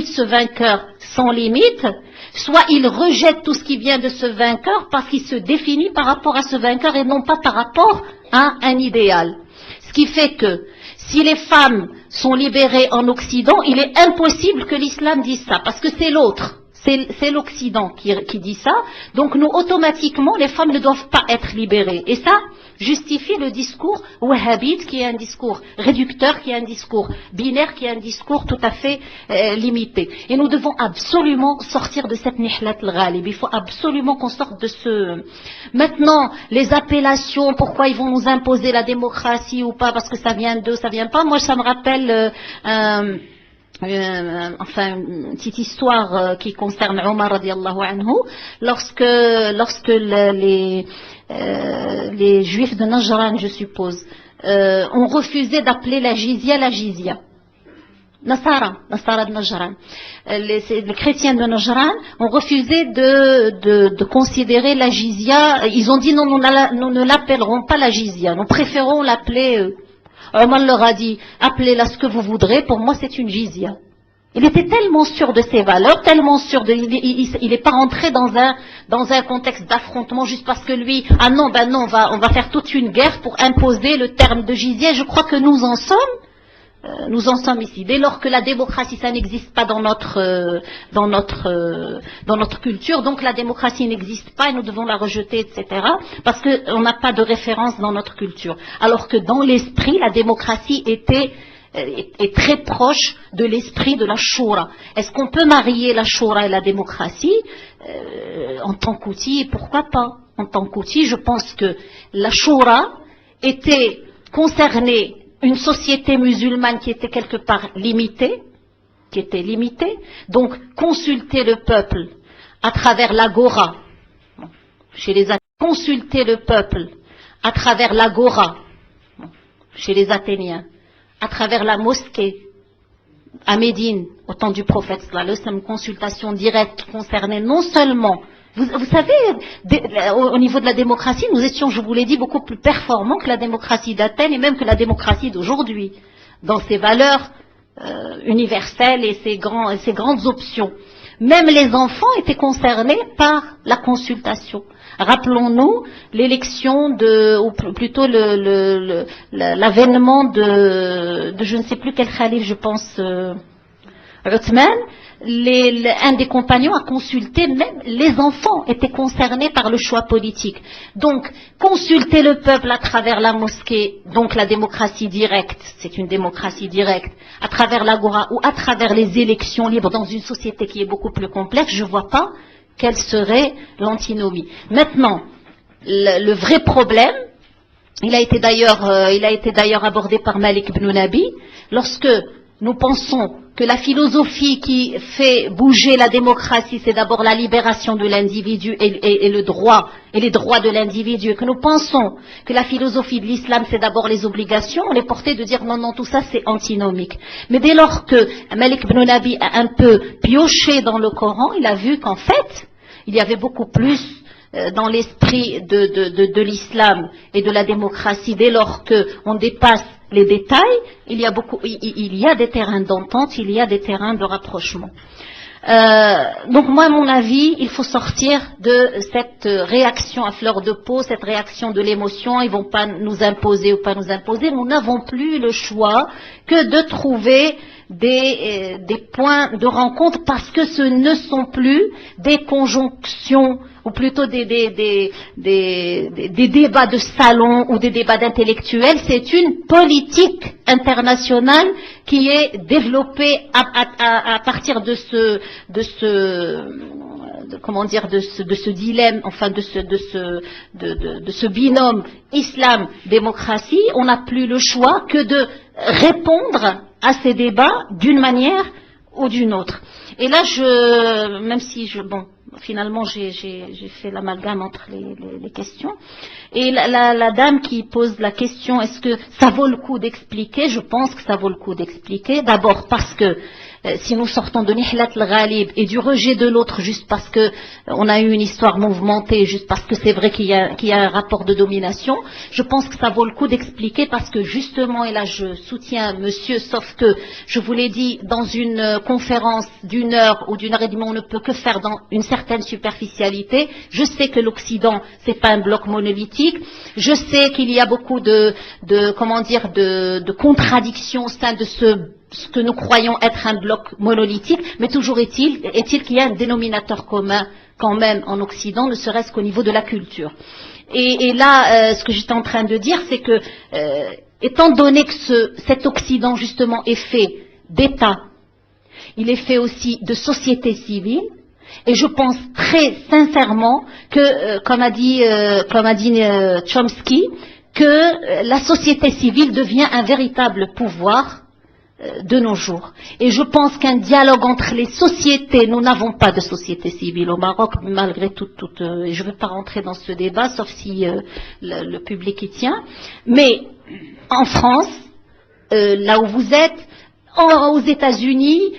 ce vainqueur sans limite, soit il rejette tout ce qui vient de ce vainqueur parce qu'il se définit par rapport à ce vainqueur et non pas par rapport à un idéal. Ce qui fait que si les femmes sont libérées en Occident, il est impossible que l'islam dise ça, parce que c'est l'autre. C'est l'Occident qui dit ça. Donc nous, automatiquement, les femmes ne doivent pas être libérées. Et ça justifie le discours wahhabite, qui est un discours réducteur, qui est un discours binaire, qui est un discours tout à fait limité. Et nous devons absolument sortir de cette nihlat al-ghalib. Il faut absolument qu'on sorte de ce... Maintenant, les appellations, pourquoi ils vont nous imposer la démocratie ou pas, parce que ça vient d'eux, ça vient pas. Moi, ça me rappelle... une petite histoire qui concerne Omar radiallahu anhu, lorsque les juifs de Najran, je suppose, ont refusé d'appeler la jizya. Nasara de Najran. Les chrétiens de Najran ont refusé de considérer la jizya. Ils ont dit non, nous ne l'appellerons pas la jizya, nous préférons l'appeler... Omar leur a dit, appelez-la ce que vous voudrez, pour moi c'est une jizya. Il était tellement sûr de ses valeurs, tellement sûr il n'est pas rentré dans un contexte d'affrontement juste parce que lui, on va faire toute une guerre pour imposer le terme de jizya. Je crois que nous en sommes ici. Dès lors que la démocratie, ça n'existe pas dans notre culture, donc la démocratie n'existe pas et nous devons la rejeter, etc. Parce qu'on n'a pas de référence dans notre culture. Alors que dans l'esprit, la démocratie est très proche de l'esprit de la shura. Est-ce qu'on peut marier la shura et la démocratie en tant qu'outil? Pourquoi pas? En tant qu'outil, je pense que la shura était concernée une société musulmane qui était quelque part limitée, donc consulter le peuple à travers l'agora, chez les consulter le peuple à travers l'agora, chez les Athéniens, à travers la mosquée, à Médine, au temps du prophète, c'est une consultation directe qui concernait non seulement, vous savez, au niveau de la démocratie, nous étions, je vous l'ai dit, beaucoup plus performants que la démocratie d'Athènes et même que la démocratie d'aujourd'hui, dans ses valeurs universelles et ses grandes options. Même les enfants étaient concernés par la consultation. Rappelons-nous l'élection ou plutôt l'avènement de je ne sais plus quel khalife, je pense, Othman. Un des compagnons a consulté, même les enfants étaient concernés par le choix politique. Donc, consulter le peuple à travers la mosquée, donc la démocratie directe, c'est une démocratie directe, à travers l'agora ou à travers les élections libres dans une société qui est beaucoup plus complexe, je ne vois pas quelle serait l'antinomie. Maintenant, le vrai problème, il a été d'ailleurs abordé par Malik ibn Nabi, lorsque nous pensons que la philosophie qui fait bouger la démocratie, c'est d'abord la libération de l'individu et les droits de l'individu, et que nous pensons que la philosophie de l'islam, c'est d'abord les obligations, on est porté de dire non, tout ça c'est antinomique. Mais dès lors que Malik ibn Nabi a un peu pioché dans le Coran, il a vu qu'en fait, il y avait beaucoup plus dans l'esprit de l'islam et de la démocratie, dès lors qu'on dépasse les détails, il y a des terrains d'entente, il y a des terrains de rapprochement. Donc moi, à mon avis, il faut sortir de cette réaction à fleur de peau, cette réaction de l'émotion. Ils vont pas nous imposer ou pas nous imposer. Nous n'avons plus le choix que de trouver des points de rencontre, parce que ce ne sont plus des conjonctions ou plutôt des débats de salon ou des débats d'intellectuels. C'est une politique internationale qui est développée à partir de ce dilemme, enfin de ce binôme islam-démocratie. On n'a plus le choix que de répondre à ces débats d'une manière ou d'une autre. Et là, finalement, j'ai fait l'amalgame entre les questions. Et la dame qui pose la question, est-ce que ça vaut le coup d'expliquer? Je pense que ça vaut le coup d'expliquer. D'abord parce que si nous sortons de Nihlat al-Ghalib et du rejet de l'autre juste parce que on a eu une histoire mouvementée, juste parce que c'est vrai qu'il y a un rapport de domination, je pense que ça vaut le coup d'expliquer, parce que justement, et là je soutiens monsieur, sauf que je vous l'ai dit, dans une conférence d'1 heure ou d'1 heure et demie, on ne peut que faire dans une certaine superficialité. Je sais que l'Occident, c'est pas un bloc monolithique. Je sais qu'il y a beaucoup de contradictions au sein de ce que nous croyons être un bloc monolithique, mais toujours est-il qu'il y a un dénominateur commun quand même en Occident, ne serait-ce qu'au niveau de la culture. Et là, ce que j'étais en train de dire, c'est que, étant donné que cet Occident justement est fait d'État, il est fait aussi de société civile, et je pense très sincèrement que, comme a dit Chomsky, que la société civile devient un véritable pouvoir de nos jours. Et je pense qu'un dialogue entre les sociétés, nous n'avons pas de société civile au Maroc, malgré tout, et je ne veux pas rentrer dans ce débat, sauf si le public y tient, mais en France, là où vous êtes, aux États-Unis,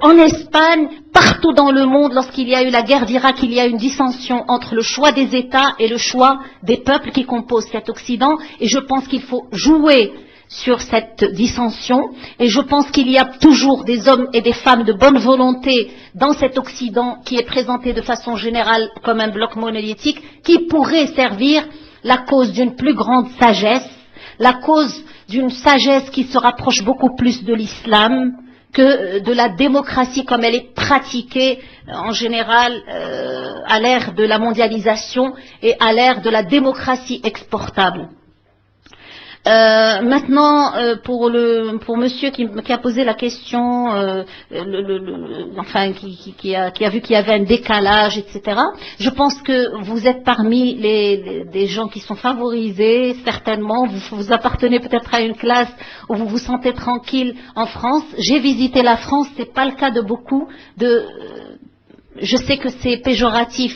en Espagne, partout dans le monde, lorsqu'il y a eu la guerre d'Irak, il y a une dissension entre le choix des États et le choix des peuples qui composent cet Occident, et je pense qu'il faut jouer sur cette dissension, et je pense qu'il y a toujours des hommes et des femmes de bonne volonté dans cet Occident qui est présenté de façon générale comme un bloc monolithique, qui pourrait servir la cause d'une plus grande sagesse, la cause d'une sagesse qui se rapproche beaucoup plus de l'islam que de la démocratie comme elle est pratiquée en général à l'ère de la mondialisation et à l'ère de la démocratie exportable. Maintenant, pour monsieur qui a posé la question, enfin qui a vu qu'il y avait un décalage, etc. Je pense que vous êtes parmi des gens qui sont favorisés, certainement. Vous appartenez peut-être à une classe où vous vous sentez tranquille en France. J'ai visité la France, c'est pas le cas de beaucoup. Je sais que c'est péjoratif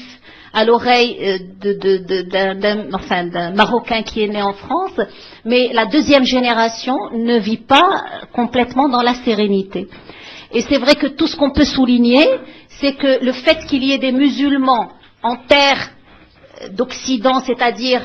à l'oreille d'un Marocain qui est né en France, mais la deuxième génération ne vit pas complètement dans la sérénité. Et c'est vrai que tout ce qu'on peut souligner, c'est que le fait qu'il y ait des musulmans en terre d'Occident, c'est-à-dire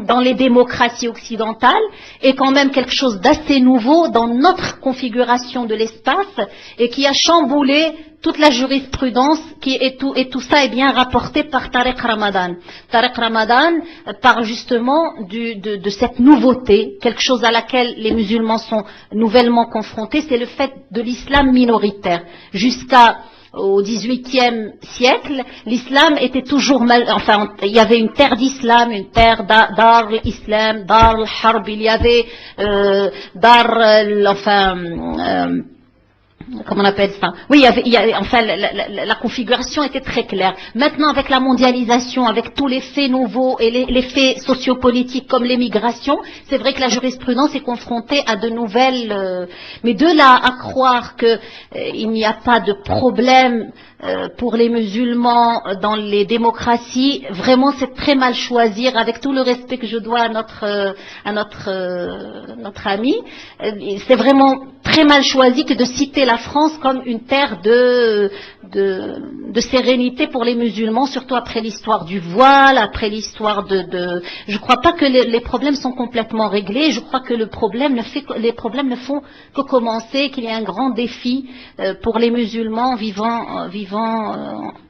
dans les démocraties occidentales, est quand même quelque chose d'assez nouveau dans notre configuration de l'espace et qui a chamboulé toute la jurisprudence et tout ça est bien rapporté par Tariq Ramadan. Tariq Ramadan parle justement de cette nouveauté, quelque chose à laquelle les musulmans sont nouvellement confrontés, c'est le fait de l'islam minoritaire. Au XVIIIe siècle, l'islam était toujours il y avait une terre d'islam, une terre Dar l'islam, Dar al-Harb, il y avait comment on appelle ça? Oui, la configuration était très claire. Maintenant, avec la mondialisation, avec tous les faits nouveaux et les faits sociopolitiques comme l'émigration, c'est vrai que la jurisprudence est confrontée à de nouvelles... mais de là à croire qu'il n'y a pas de problème pour les musulmans dans les démocraties, vraiment c'est très mal choisir, avec tout le respect que je dois à notre ami. C'est vraiment très mal choisi que de citer la France comme une terre de sérénité pour les musulmans, surtout après l'histoire du voile, après l'histoire Je ne crois pas que les problèmes sont complètement réglés, je crois que les problèmes ne font que commencer, qu'il y a un grand défi pour les musulmans vivant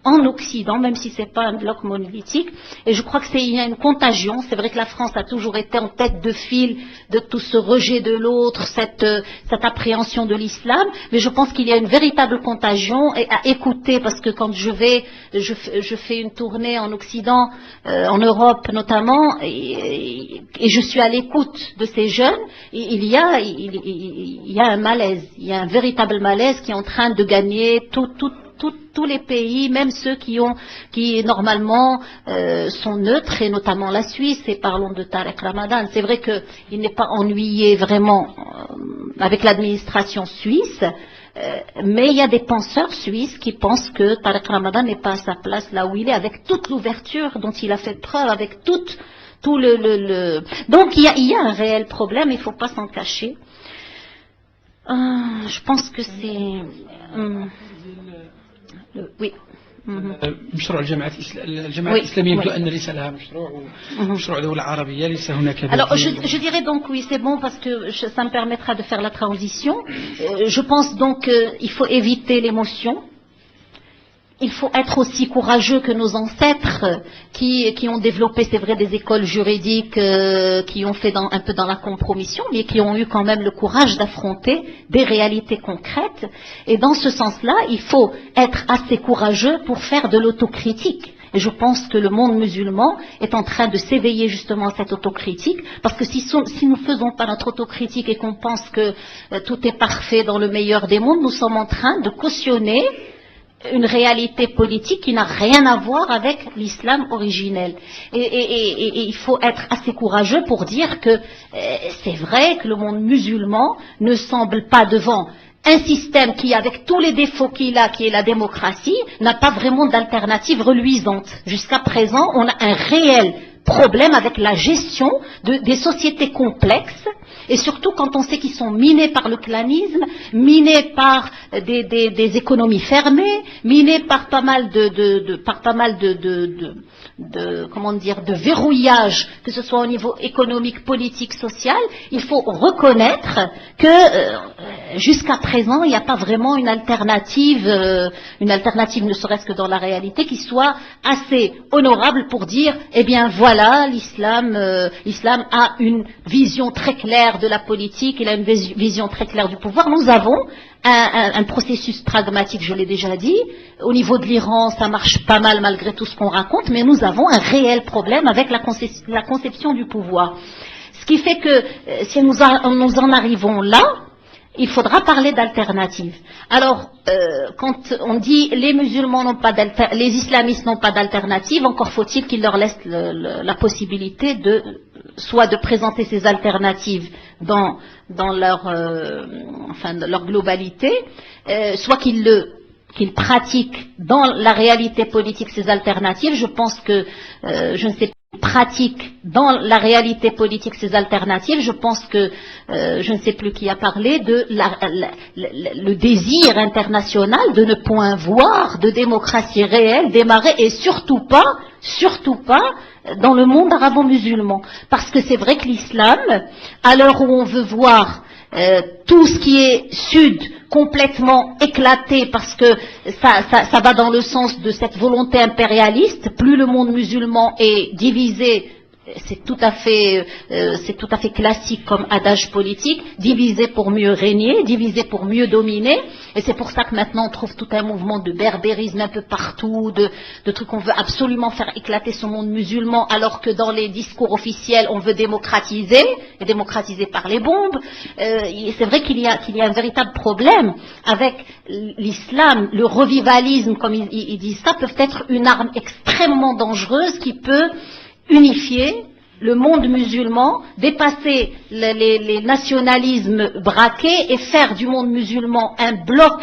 en Occident, même si c'est pas un bloc monolithique. Et je crois qu'il y a une contagion. C'est vrai que la France a toujours été en tête de file de tout ce rejet de l'autre, cette appréhension de l'islam, mais je pense qu'il y a une véritable contagion et à écouter, parce que quand je fais une tournée en Occident, en Europe notamment, et je suis à l'écoute de ces jeunes, il y a un malaise, il y a un véritable malaise qui est en train de gagner tous les pays, même ceux qui normalement sont neutres, et notamment la Suisse, et parlons de Tariq Ramadan. C'est vrai qu'il n'est pas ennuyé vraiment avec l'administration suisse, mais il y a des penseurs suisses qui pensent que Tariq Ramadan n'est pas à sa place là où il est, avec toute l'ouverture dont il a fait preuve, avec tout Donc il y a un réel problème, il ne faut pas s'en cacher. Je pense que c'est... oui. مشروع الجماعة الإسلامية يبدو أن ليس لها مشروع ومشروع دولة عربية ليس هناك. Alors je dirais donc oui, c'est bon parce que ça me permettra de faire la transition. Je pense donc qu'il faut éviter l'émotion. Il faut être aussi courageux que nos ancêtres qui ont développé, c'est vrai, des écoles juridiques qui ont fait un peu dans la compromission, mais qui ont eu quand même le courage d'affronter des réalités concrètes. Et dans ce sens-là, il faut être assez courageux pour faire de l'autocritique. Et je pense que le monde musulman est en train de s'éveiller justement à cette autocritique, parce que si nous ne faisons pas notre autocritique et qu'on pense que tout est parfait dans le meilleur des mondes, nous sommes en train de cautionner une réalité politique qui n'a rien à voir avec l'islam originel. Et il faut être assez courageux pour dire que c'est vrai que le monde musulman ne semble pas devant un système qui, avec tous les défauts qu'il a, qui est la démocratie, n'a pas vraiment d'alternative reluisante. Jusqu'à présent, on a un réel problème avec la gestion des sociétés complexes, et surtout quand on sait qu'ils sont minés par le clanisme, minés par des économies fermées, minés par pas mal de verrouillage, que ce soit au niveau économique, politique, social. Il faut reconnaître que jusqu'à présent, il n'y a pas vraiment une alternative ne serait-ce que dans la réalité, qui soit assez honorable pour dire, eh bien voilà, l'islam a une vision très claire de la politique, il a une vision très claire du pouvoir. Nous avons un processus pragmatique, je l'ai déjà dit. Au niveau de l'Iran, ça marche pas mal malgré tout ce qu'on raconte, mais nous avons un réel problème avec la conception du pouvoir. Ce qui fait que si nous en arrivons là, il faudra parler d'alternative. Alors, quand on dit les musulmans n'ont pas les islamistes n'ont pas d'alternative, encore faut-il qu'ils leur laissent la possibilité soit de présenter ces alternatives dans leur globalité, soit qu'ils pratiquent dans la réalité politique ces alternatives. Je pense que je ne sais pas. Pratique dans la réalité politique ces alternatives. Je pense que je ne sais plus qui a parlé de le désir international de ne point voir de démocratie réelle démarrer, et surtout pas dans le monde arabo-musulman, parce que c'est vrai que l'islam, à l'heure où on veut voir tout ce qui est sud complètement éclaté, parce que ça va dans le sens de cette volonté impérialiste. Plus le monde musulman est divisé, c'est tout à fait classique comme adage politique, diviser pour mieux régner, diviser pour mieux dominer, et c'est pour ça que maintenant on trouve tout un mouvement de berbérisme un peu partout, de trucs qu'on veut absolument faire éclater ce monde musulman, alors que dans les discours officiels on veut démocratiser, et démocratiser par les bombes. C'est vrai qu'il y a un véritable problème avec l'islam. Le revivalisme, comme ils disent ça, peut être une arme extrêmement dangereuse qui peut unifier le monde musulman, dépasser les nationalismes braqués et faire du monde musulman un bloc,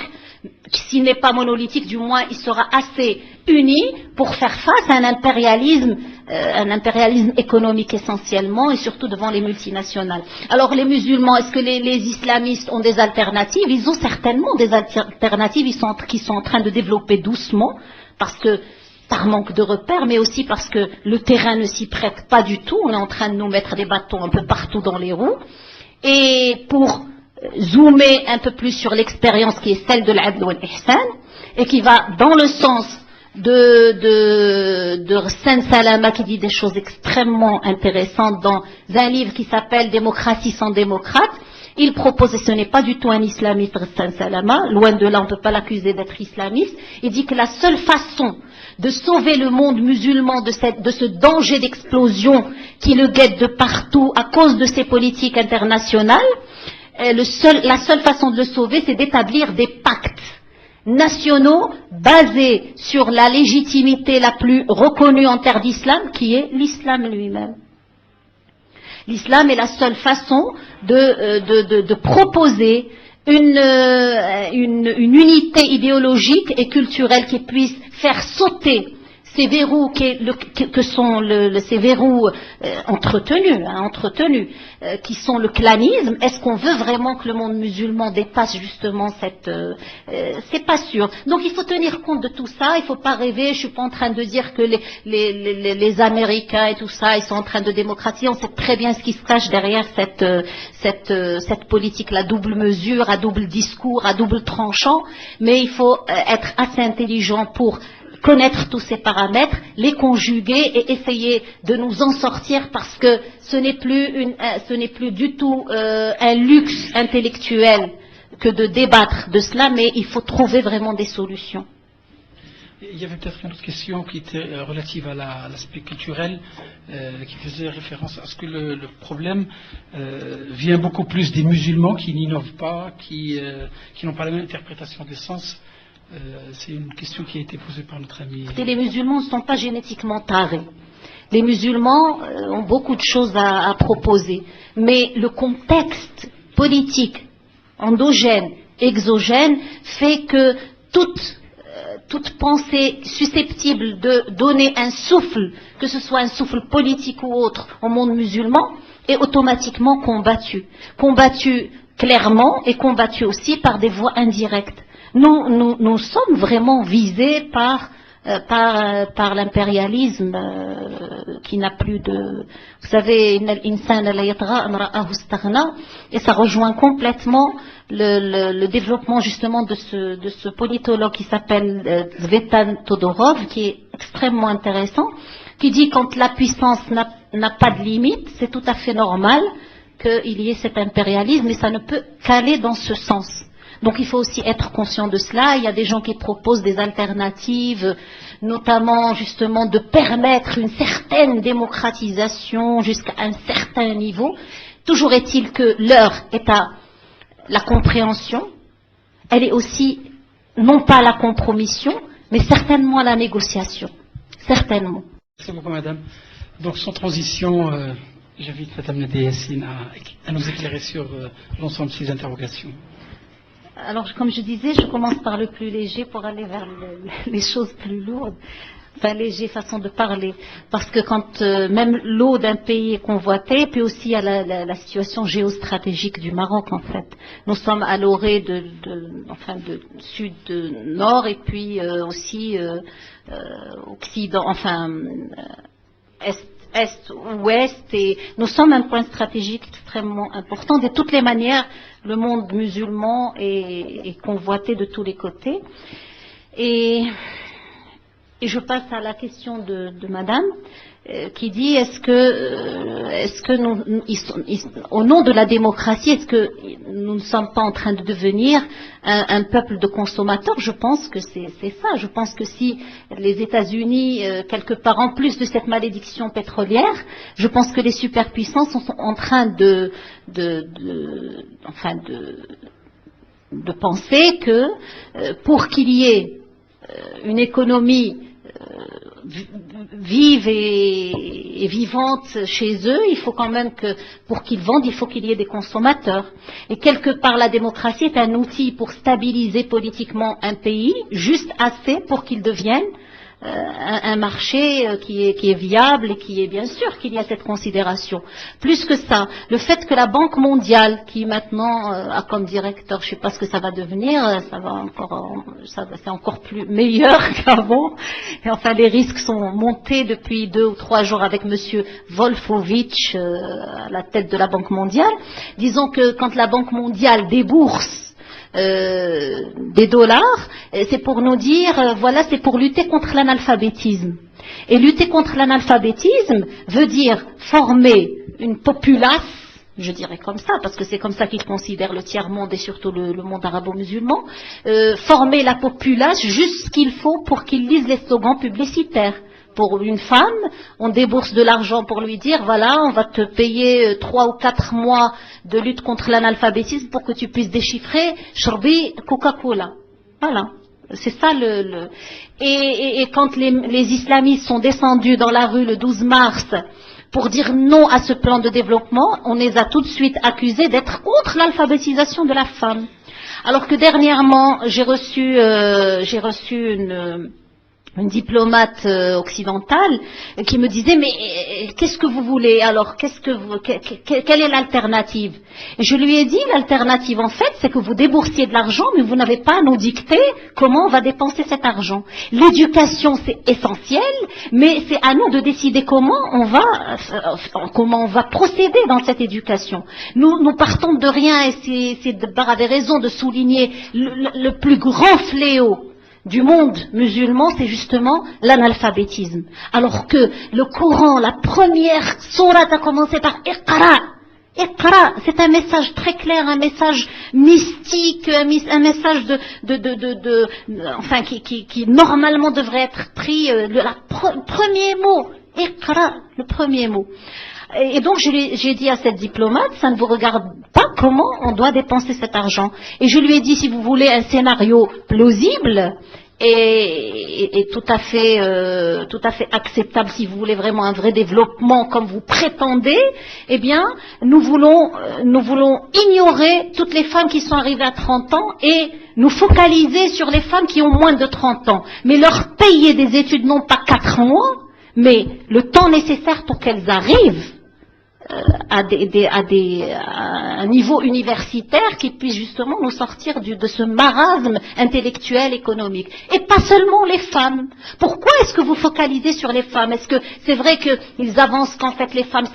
s'il n'est pas monolithique, du moins il sera assez uni pour faire face à un impérialisme économique essentiellement, et surtout devant les multinationales. Alors les musulmans, est-ce que les islamistes ont des alternatives? Ils ont certainement des alternatives qui sont en train de développer doucement, parce que par manque de repères, mais aussi parce que le terrain ne s'y prête pas du tout. On est en train de nous mettre des bâtons un peu partout dans les roues. Et pour zoomer un peu plus sur l'expérience qui est celle de l'adl wal ihsan, et qui va dans le sens de Saint Salama, qui dit des choses extrêmement intéressantes dans un livre qui s'appelle Démocratie sans démocrate. Il propose, et ce n'est pas du tout un islamiste, Saint Salama, loin de là, on ne peut pas l'accuser d'être islamiste. Il dit que la seule façon de sauver le monde musulman de ce danger d'explosion qui le guette de partout à cause de ces politiques internationales, la seule façon de le sauver, c'est d'établir des pactes nationaux basés sur la légitimité la plus reconnue en terre d'islam, qui est l'islam lui-même. L'islam est la seule façon de proposer une unité idéologique et culturelle qui puisse faire sauter ces verrous que sont ces verrous entretenus, qui sont le clanisme. Est-ce qu'on veut vraiment que le monde musulman dépasse justement c'est pas sûr. Donc il faut tenir compte de tout ça. Il faut pas rêver. Je suis pas en train de dire que les Américains et tout ça, ils sont en train de démocratiser. On sait très bien ce qui se cache derrière cette politique, la double mesure, à double discours, à double tranchant. Mais il faut être assez intelligent pour connaître tous ces paramètres, les conjuguer et essayer de nous en sortir, parce que ce n'est plus du tout un luxe intellectuel que de débattre de cela, mais il faut trouver vraiment des solutions. Il y avait peut-être une autre question qui était relative à l'aspect culturel, qui faisait référence à ce que le problème vient beaucoup plus des musulmans qui n'innovent pas, qui n'ont pas la même interprétation des sens. C'est une question qui a été posée par notre ami. Les musulmans ne sont pas génétiquement tarés. Les musulmans ont beaucoup de choses à proposer. Mais le contexte politique, endogène, exogène, fait que toute pensée susceptible de donner un souffle, que ce soit un souffle politique ou autre, au monde musulman, est automatiquement combattue. Combattue clairement et combattue aussi par des voies indirectes. Nous sommes vraiment visés par l'impérialisme qui n'a plus de... Vous savez, et ça rejoint complètement le développement justement de ce politologue qui s'appelle Zvetan Todorov, qui est extrêmement intéressant, qui dit quand la puissance n'a pas de limite, c'est tout à fait normal qu'il y ait cet impérialisme, et ça ne peut qu'aller dans ce sens. Donc il faut aussi être conscient de cela. Il y a des gens qui proposent des alternatives, notamment justement de permettre une certaine démocratisation jusqu'à un certain niveau. Toujours est-il que l'heure est à la compréhension, elle est aussi non pas la compromission, mais certainement la négociation. Certainement. Merci beaucoup, madame. Donc, sans transition, j'invite madame Nadia Yassine à nous éclairer sur l'ensemble de ces interrogations. Alors, comme je disais, je commence par le plus léger pour aller vers les choses plus lourdes. Enfin, léger façon de parler. Parce que quand même l'eau d'un pays est convoitée, puis aussi il y a la situation géostratégique du Maroc, en fait. Nous sommes à l'orée de sud-nord, et puis aussi occident, est-ouest, et nous sommes un point stratégique extrêmement important. De toutes les manières, le monde musulman est convoité de tous les côtés. Et je passe à la question de madame, qui dit est-ce que nous, au nom de la démocratie, est-ce que nous ne sommes pas en train de devenir un peuple de consommateurs? Je pense que c'est ça. Je pense que si les États-Unis, quelque part en plus de cette malédiction pétrolière, je pense que les superpuissances sont en train de penser que pour qu'il y ait une économie vive et vivante chez eux, il faut quand même que, pour qu'ils vendent, il faut qu'il y ait des consommateurs. Et quelque part, la démocratie est un outil pour stabiliser politiquement un pays, juste assez pour qu'il devienne un marché qui est viable, et qui est bien sûr qu'il y a cette considération. Plus que ça, le fait que la Banque mondiale, qui maintenant a comme directeur, je ne sais pas ce que ça va devenir, c'est encore plus meilleur qu'avant. Et enfin, les risques sont montés depuis 2 ou 3 jours avec Monsieur Wolfowitz à la tête de la Banque mondiale. Disons que quand la Banque mondiale débourse des dollars, c'est pour nous dire, voilà, c'est pour lutter contre l'analphabétisme. Et lutter contre l'analphabétisme veut dire former une populace, je dirais comme ça, parce que c'est comme ça qu'ils considèrent le tiers-monde et surtout le monde arabo-musulman, former la populace juste ce qu'il faut pour qu'ils lisent les slogans publicitaires. Pour une femme, on débourse de l'argent pour lui dire, voilà, on va te payer 3 ou 4 mois de lutte contre l'analphabétisme pour que tu puisses déchiffrer Shorbi Coca-Cola. Voilà. C'est ça Et quand les islamistes sont descendus dans la rue le 12 mars pour dire non à ce plan de développement, on les a tout de suite accusés d'être contre l'alphabétisation de la femme. Alors que dernièrement, j'ai reçu une diplomate occidentale qui me disait, mais qu'est-ce que vous voulez alors, quelle est l'alternative? Et je lui ai dit, l'alternative en fait, c'est que vous déboursiez de l'argent, mais vous n'avez pas à nous dicter comment on va dépenser cet argent. L'éducation, c'est essentiel, mais c'est à nous de décider comment on va procéder dans cette éducation. Nous partons de rien, et c'est Bar avait raison de souligner le plus grand fléau du monde musulman, c'est justement l'analphabétisme. Alors que le Coran, la première sourate a commencé par Iqra. Iqra, c'est un message très clair, un message mystique, un message qui normalement devrait être pris, le premier mot, Iqra, le premier mot. Et donc j'ai dit à cette diplomate, ça ne vous regarde pas comment on doit dépenser cet argent. Et je lui ai dit, si vous voulez un scénario plausible et tout à fait acceptable, si vous voulez vraiment un vrai développement comme vous prétendez, eh bien nous voulons ignorer toutes les femmes qui sont arrivées à 30 ans et nous focaliser sur les femmes qui ont moins de 30 ans, mais leur payer des études non pas 4 mois, mais le temps nécessaire pour qu'elles arrivent à un niveau universitaire qui puisse justement nous sortir de ce marasme intellectuel, économique. Et pas seulement les femmes. Pourquoi est-ce que vous focalisez sur les femmes? Est-ce que c'est vrai qu'ils avancent qu'en fait les femmes,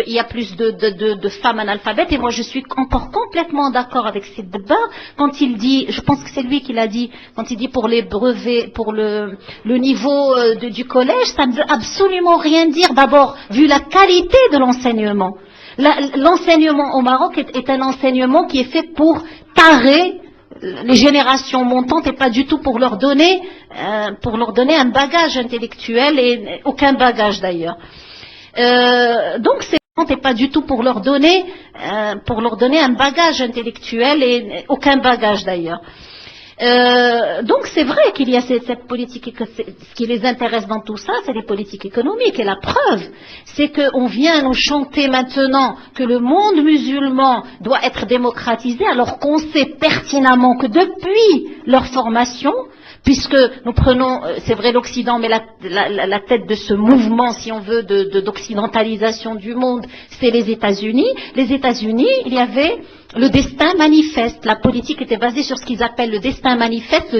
il y a plus de femmes analphabètes? Et moi je suis encore complètement d'accord avec cette débat quand il dit, je pense que c'est lui qui l'a dit, quand il dit pour les brevets, pour le niveau du collège, ça ne veut absolument rien dire. D'abord, vu la qualité de l'enseignement. L'enseignement au Maroc est un enseignement qui est fait pour tarer les générations montantes et pas du tout pour leur donner un bagage intellectuel et aucun bagage d'ailleurs. Donc c'est pas du tout pour leur donner un bagage intellectuel et aucun bagage d'ailleurs. Donc c'est vrai qu'il y a cette politique et que ce qui les intéresse dans tout ça, c'est les politiques économiques. Et la preuve, c'est qu'on vient nous chanter maintenant que le monde musulman doit être démocratisé, alors qu'on sait pertinemment que depuis leur formation, puisque nous prenons, c'est vrai l'Occident, mais la tête de ce mouvement, si on veut, d'occidentalisation du monde, c'est les États-Unis. Les États-Unis, il y avait le destin manifeste. La politique était basée sur ce qu'ils appellent le destin manifeste,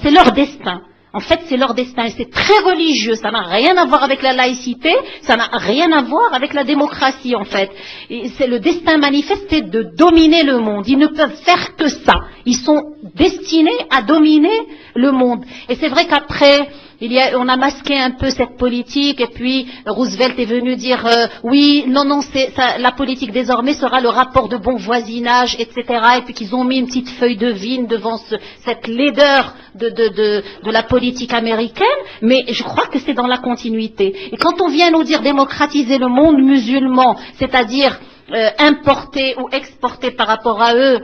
c'est leur destin. En fait, c'est leur destin et c'est très religieux. Ça n'a rien à voir avec la laïcité, ça n'a rien à voir avec la démocratie en fait. Et c'est le destin manifeste, c'est de dominer le monde. Ils ne peuvent faire que ça. Ils sont destinés à dominer le monde. Et c'est vrai qu'après, on a masqué un peu cette politique et puis Roosevelt est venu dire oui, non, la politique désormais sera le rapport de bon voisinage, etc. Et puis qu'ils ont mis une petite feuille de vigne devant cette laideur de la politique américaine, mais je crois que c'est dans la continuité. Et quand on vient nous dire démocratiser le monde musulman, c'est-à-dire importer ou exporter par rapport à eux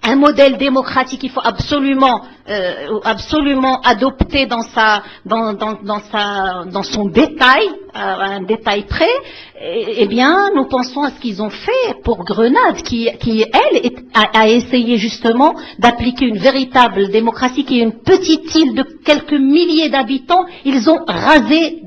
un modèle démocratique qu'il faut absolument adopter dans son détail, un détail près, eh bien, nous pensons à ce qu'ils ont fait pour Grenade, qui elle, a essayé justement d'appliquer une véritable démocratie, qui est une petite île de quelques milliers d'habitants. Ils ont rasé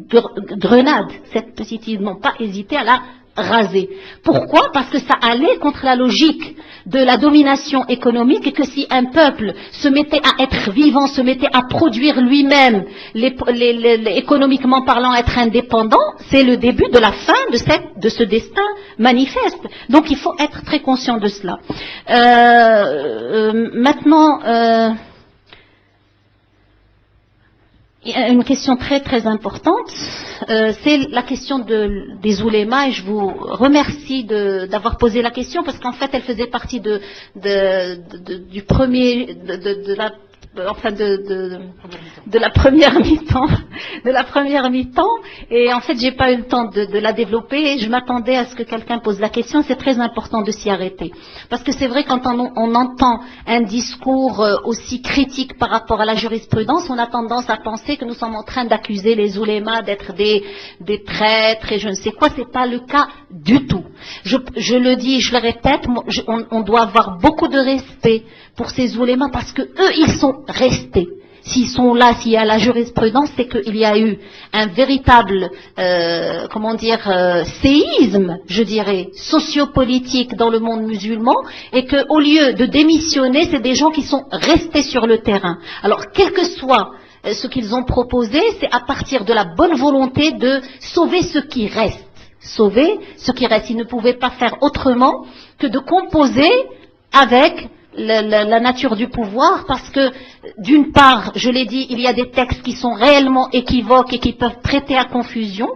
Grenade, cette petite île, n'ont pas hésité à la raser. Pourquoi? Parce que ça allait contre la logique de la domination économique et que si un peuple se mettait à être vivant, se mettait à produire lui-même, économiquement parlant, être indépendant, c'est le début de la fin de ce destin manifeste. Donc il faut être très conscient de cela. Maintenant, il y a une question très très importante, c'est la question des oulémas, et je vous remercie d'avoir posé la question parce qu'en fait elle faisait partie de la première mi-temps, et en fait j'ai pas eu le temps de la développer et je m'attendais à ce que quelqu'un pose la question. C'est très important de s'y arrêter parce que c'est vrai quand on entend un discours aussi critique par rapport à la jurisprudence, on a tendance à penser que nous sommes en train d'accuser les oulémas d'être des traîtres et je ne sais quoi. C'est pas le cas du tout. Je le dis, je le répète, on doit avoir beaucoup de respect pour ces oulémas parce que eux ils sont restés. S'ils sont là, s'il y a la jurisprudence, c'est qu'il y a eu un véritable, séisme, je dirais, sociopolitique dans le monde musulman, et qu'au lieu de démissionner, c'est des gens qui sont restés sur le terrain. Alors, quel que soit ce qu'ils ont proposé, c'est à partir de la bonne volonté de sauver ce qui reste. Sauver ce qui reste. Ils ne pouvaient pas faire autrement que de composer avec la nature du pouvoir, parce que d'une part, je l'ai dit, il y a des textes qui sont réellement équivoques et qui peuvent prêter à confusion.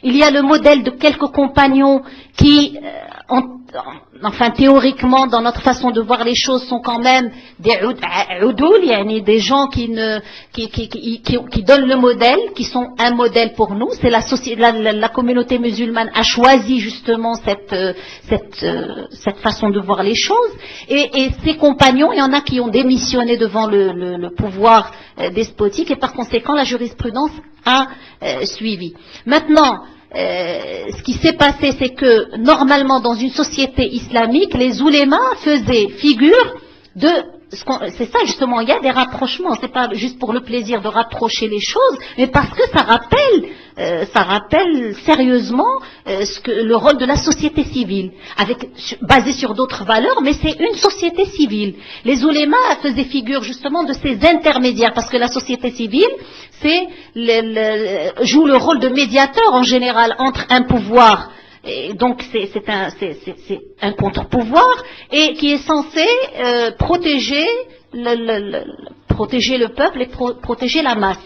Il y a le modèle de quelques compagnons qui, théoriquement, dans notre façon de voir les choses, sont quand même des oudoul, des gens qui donnent le modèle, qui sont un modèle pour nous. C'est la communauté musulmane a choisi justement cette façon de voir les choses. Et ces compagnons, il y en a qui ont démissionné devant le pouvoir despotique, et par conséquent, la jurisprudence a suivi. Maintenant, ce qui s'est passé, c'est que normalement dans une société islamique, les oulémas faisaient figure de... C'est ça justement, il y a des rapprochements, c'est pas juste pour le plaisir de rapprocher les choses, mais parce que ça rappelle sérieusement le rôle de la société civile, basé sur d'autres valeurs, mais c'est une société civile. Les oulémas faisaient figure justement de ces intermédiaires, parce que la société civile, joue le rôle de médiateur en général entre un pouvoir. Et donc c'est un contre-pouvoir et qui est censé protéger le peuple et protéger la masse.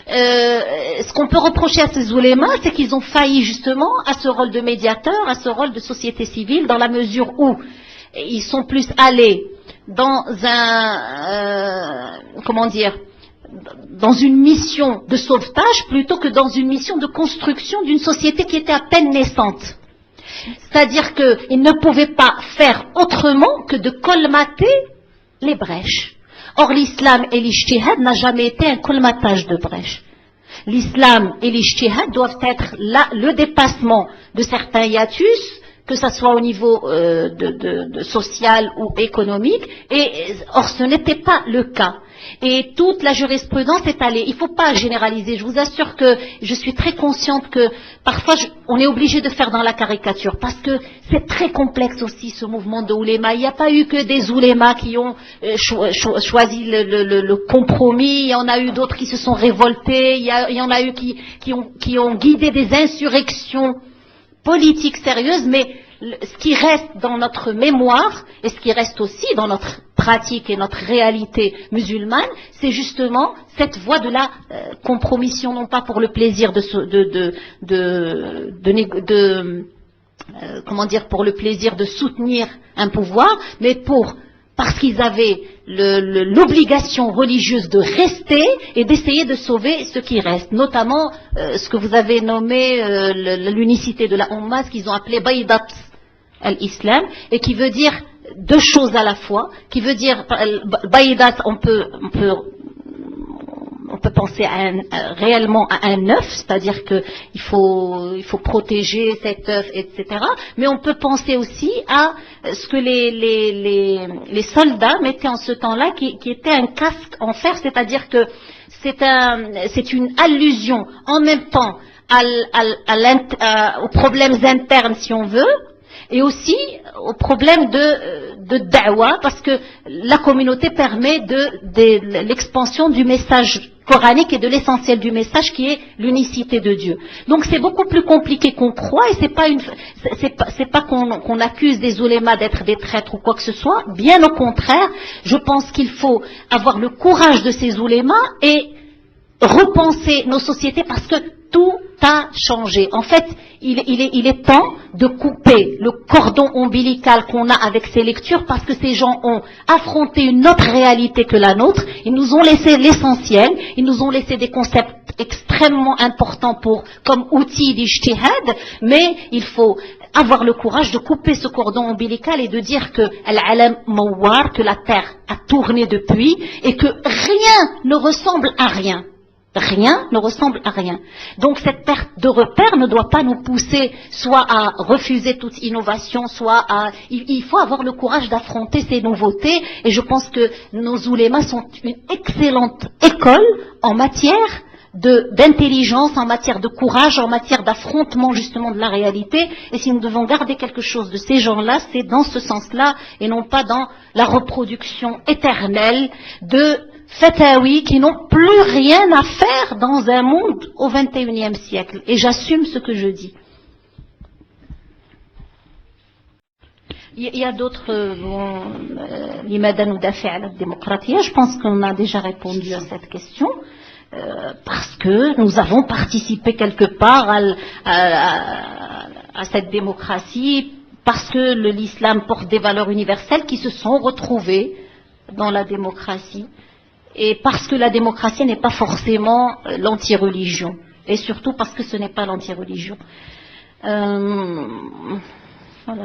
Ce qu'on peut reprocher à ces oulémas, c'est qu'ils ont failli justement à ce rôle de médiateur, à ce rôle de société civile, dans la mesure où ils sont plus allés dans dans une mission de sauvetage plutôt que dans une mission de construction d'une société qui était à peine naissante. C'est-à-dire qu'ils ne pouvaient pas faire autrement que de colmater les brèches. Or, l'islam et l'ijtihad n'a jamais été un colmatage de brèches. L'islam et l'ijtihad doivent être là le dépassement de certains hiatus, que ce soit au niveau social ou économique, or ce n'était pas le cas. Et toute la jurisprudence est allée. Il ne faut pas généraliser. Je vous assure que je suis très consciente que parfois on est obligé de faire dans la caricature parce que c'est très complexe aussi ce mouvement de ouléma. Il n'y a pas eu que des oulémas qui ont choisi le compromis. Il y en a eu d'autres qui se sont révoltés. Il y en a eu qui ont guidé des insurrections politiques sérieuses, mais ce qui reste dans notre mémoire et ce qui reste aussi dans notre pratique et notre réalité musulmane, c'est cette voie de la compromission, non pas pour le plaisir pour le plaisir de soutenir un pouvoir, mais parce qu'ils avaient l'obligation religieuse de rester et d'essayer de sauver ce qui reste, notamment ce que vous avez nommé l'unicité de la Ummah, ce qu'ils ont appelé Baydat al-Islam, et qui veut dire deux choses à la fois, qui veut dire Baydat, on peut penser réellement à un œuf, c'est-à-dire qu'il faut protéger cet œuf, etc. Mais on peut penser aussi à ce que les soldats mettaient en ce temps-là, qui était un casque en fer, c'est-à-dire que c'est une allusion en même temps aux problèmes internes, si on veut, et aussi au problème de da'wa, parce que la communauté permet de l'expansion du message coranique et de l'essentiel du message qui est l'unicité de Dieu. Donc c'est beaucoup plus compliqué qu'on croit, et c'est pas qu'on accuse des oulémas d'être des traîtres ou quoi que ce soit. Bien au contraire, je pense qu'il faut avoir le courage de ces oulémas et repenser nos sociétés, parce que tout a changé. En fait, il est temps de couper le cordon ombilical qu'on a avec ces lectures, parce que ces gens ont affronté une autre réalité que la nôtre. Ils nous ont laissé l'essentiel, ils nous ont laissé des concepts extrêmement importants comme outil d'ijtihad, mais il faut avoir le courage de couper ce cordon ombilical et de dire que al-alam mawar, que la terre a tourné depuis et que rien ne ressemble à rien. Rien ne ressemble à rien. Donc cette perte de repère ne doit pas nous pousser soit à refuser toute innovation, soit à... Il faut avoir le courage d'affronter ces nouveautés, et je pense que nos oulémas sont une excellente école en matière d'intelligence, en matière de courage, en matière d'affrontement justement de la réalité. Et si nous devons garder quelque chose de ces gens-là, c'est dans ce sens-là, et non pas dans la reproduction éternelle de fatawi qui n'ont plus rien à faire dans un monde au XXIe siècle. Et j'assume ce que je dis. Il y a d'autres, l'imada nudafi ala démocratie. Je pense qu'on a déjà répondu à cette question. Parce que nous avons participé quelque part à cette démocratie, parce que l'islam porte des valeurs universelles qui se sont retrouvées dans la démocratie, et parce que la démocratie n'est pas forcément l'anti-religion, et surtout parce que ce n'est pas l'anti-religion. Voilà,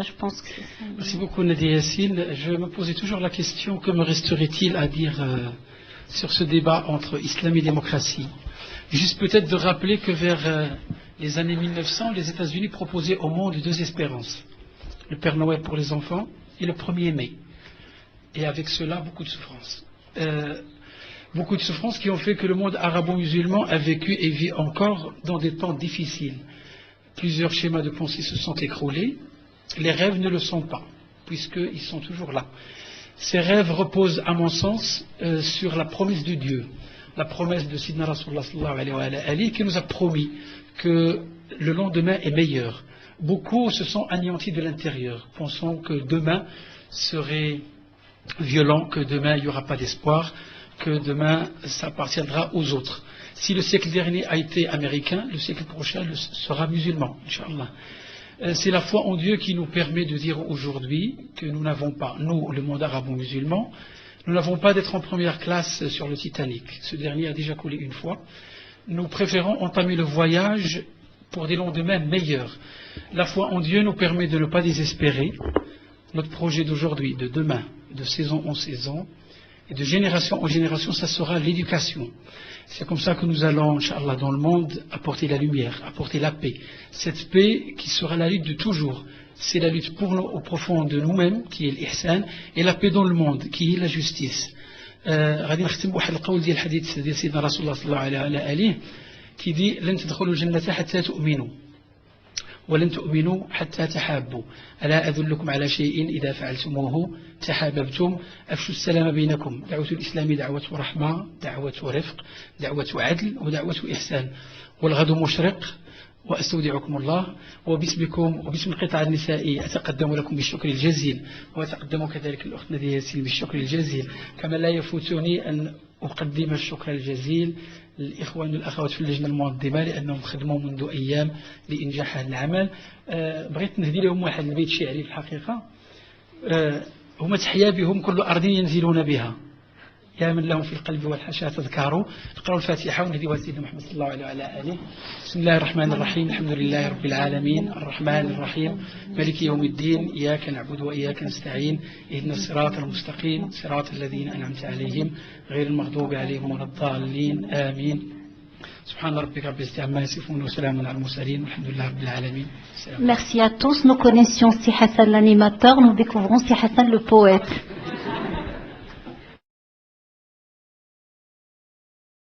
je pense que c'est ça. Merci beaucoup Nadia Yassine. Je me posais toujours la question, que me resterait-il à dire sur ce débat entre islam et démocratie? Juste peut-être de rappeler que vers les années 1900, les États-Unis proposaient au monde deux espérances. Le Père Noël pour les enfants et le 1er mai. Et avec cela, beaucoup de souffrances. Beaucoup de souffrances qui ont fait que le monde arabo-musulman a vécu et vit encore dans des temps difficiles. Plusieurs schémas de pensée se sont écroulés. Les rêves ne le sont pas, puisqu'ils sont toujours là. Ces rêves reposent, à mon sens, sur la promesse de Dieu, la promesse de Sidna Rasulullah sallallahu alayhi wa qui nous a promis que le lendemain est meilleur. Beaucoup se sont anéantis de l'intérieur, pensant que demain serait violent, que demain il n'y aura pas d'espoir, que demain ça appartiendra aux autres. Si le siècle dernier a été américain, le siècle prochain sera musulman, Inch'Allah. C'est la foi en Dieu qui nous permet de dire aujourd'hui que nous n'avons pas, nous, le monde arabo-musulman, nous n'avons pas d'être en première classe sur le Titanic. Ce dernier a déjà coulé une fois. Nous préférons entamer le voyage pour des lendemains meilleurs. La foi en Dieu nous permet de ne pas désespérer. Notre projet d'aujourd'hui, de demain, de saison en saison, et de génération en génération, ça sera l'éducation. C'est comme ça que nous allons, Inch'Allah, dans le monde, apporter la lumière, apporter la paix. Cette paix qui sera la lutte de toujours. C'est la lutte pour nous, au profond de nous-mêmes, qui est l'ihsan, et la paix dans le monde, qui est la justice. غادي نختم بواحد القول ديال الحديث ديال سيدنا رسول الله صلى الله عليه وآله كي دي لن تدخلوا الجنة حتى تؤمنوا ولن تؤمنوا حتى تحابوا ألا أدلكم على شيء إذا فعلتموه تحاببتم أفشوا السلام بينكم. دعوة الإسلام دعوة رحمة، دعوة رفق، دعوة عدل، ودعوة إحسان. والغد مشرق وأستودعكم الله، وباسمكم وباسم القطاع النسائي أتقدم لكم بالشكر الجزيل، وأتقدم كذلك الأخت نادية ياسين بالشكر الجزيل. كما لا يفوتني أن أقدم الشكر الجزيل للإخوان والأخوات في اللجنة المنظمة لأنهم خدموا منذ أيام لإنجاح هذا العمل. بغيت نهدي لهم واحد البيت شعري في الحقيقة، هما تحيا بهم كل أرض ينزلون بها، يا من لهم في القلب والحشا تذكاروا. اقرأوا الفاتحة ونهديها سيدنا محمد صلى الله عليه وعلى آله. بسم الله الرحمن الرحيم، الحمد لله رب العالمين، الرحمن الرحيم، مالك يوم الدين، إياك نعبد وإياك نستعين، اهدنا الصراط المستقيم، صراط الذين أنعمت عليهم غير المغضوب عليهم ولا الضالين، آمين. سبحان ربك رب العزة عما يصفون وسلام على المرسلين والحمد لله رب العالمين. Merci à tous. Nous connaissions Si Hassan l'animateur, nous découvrons Si Hassan le poète.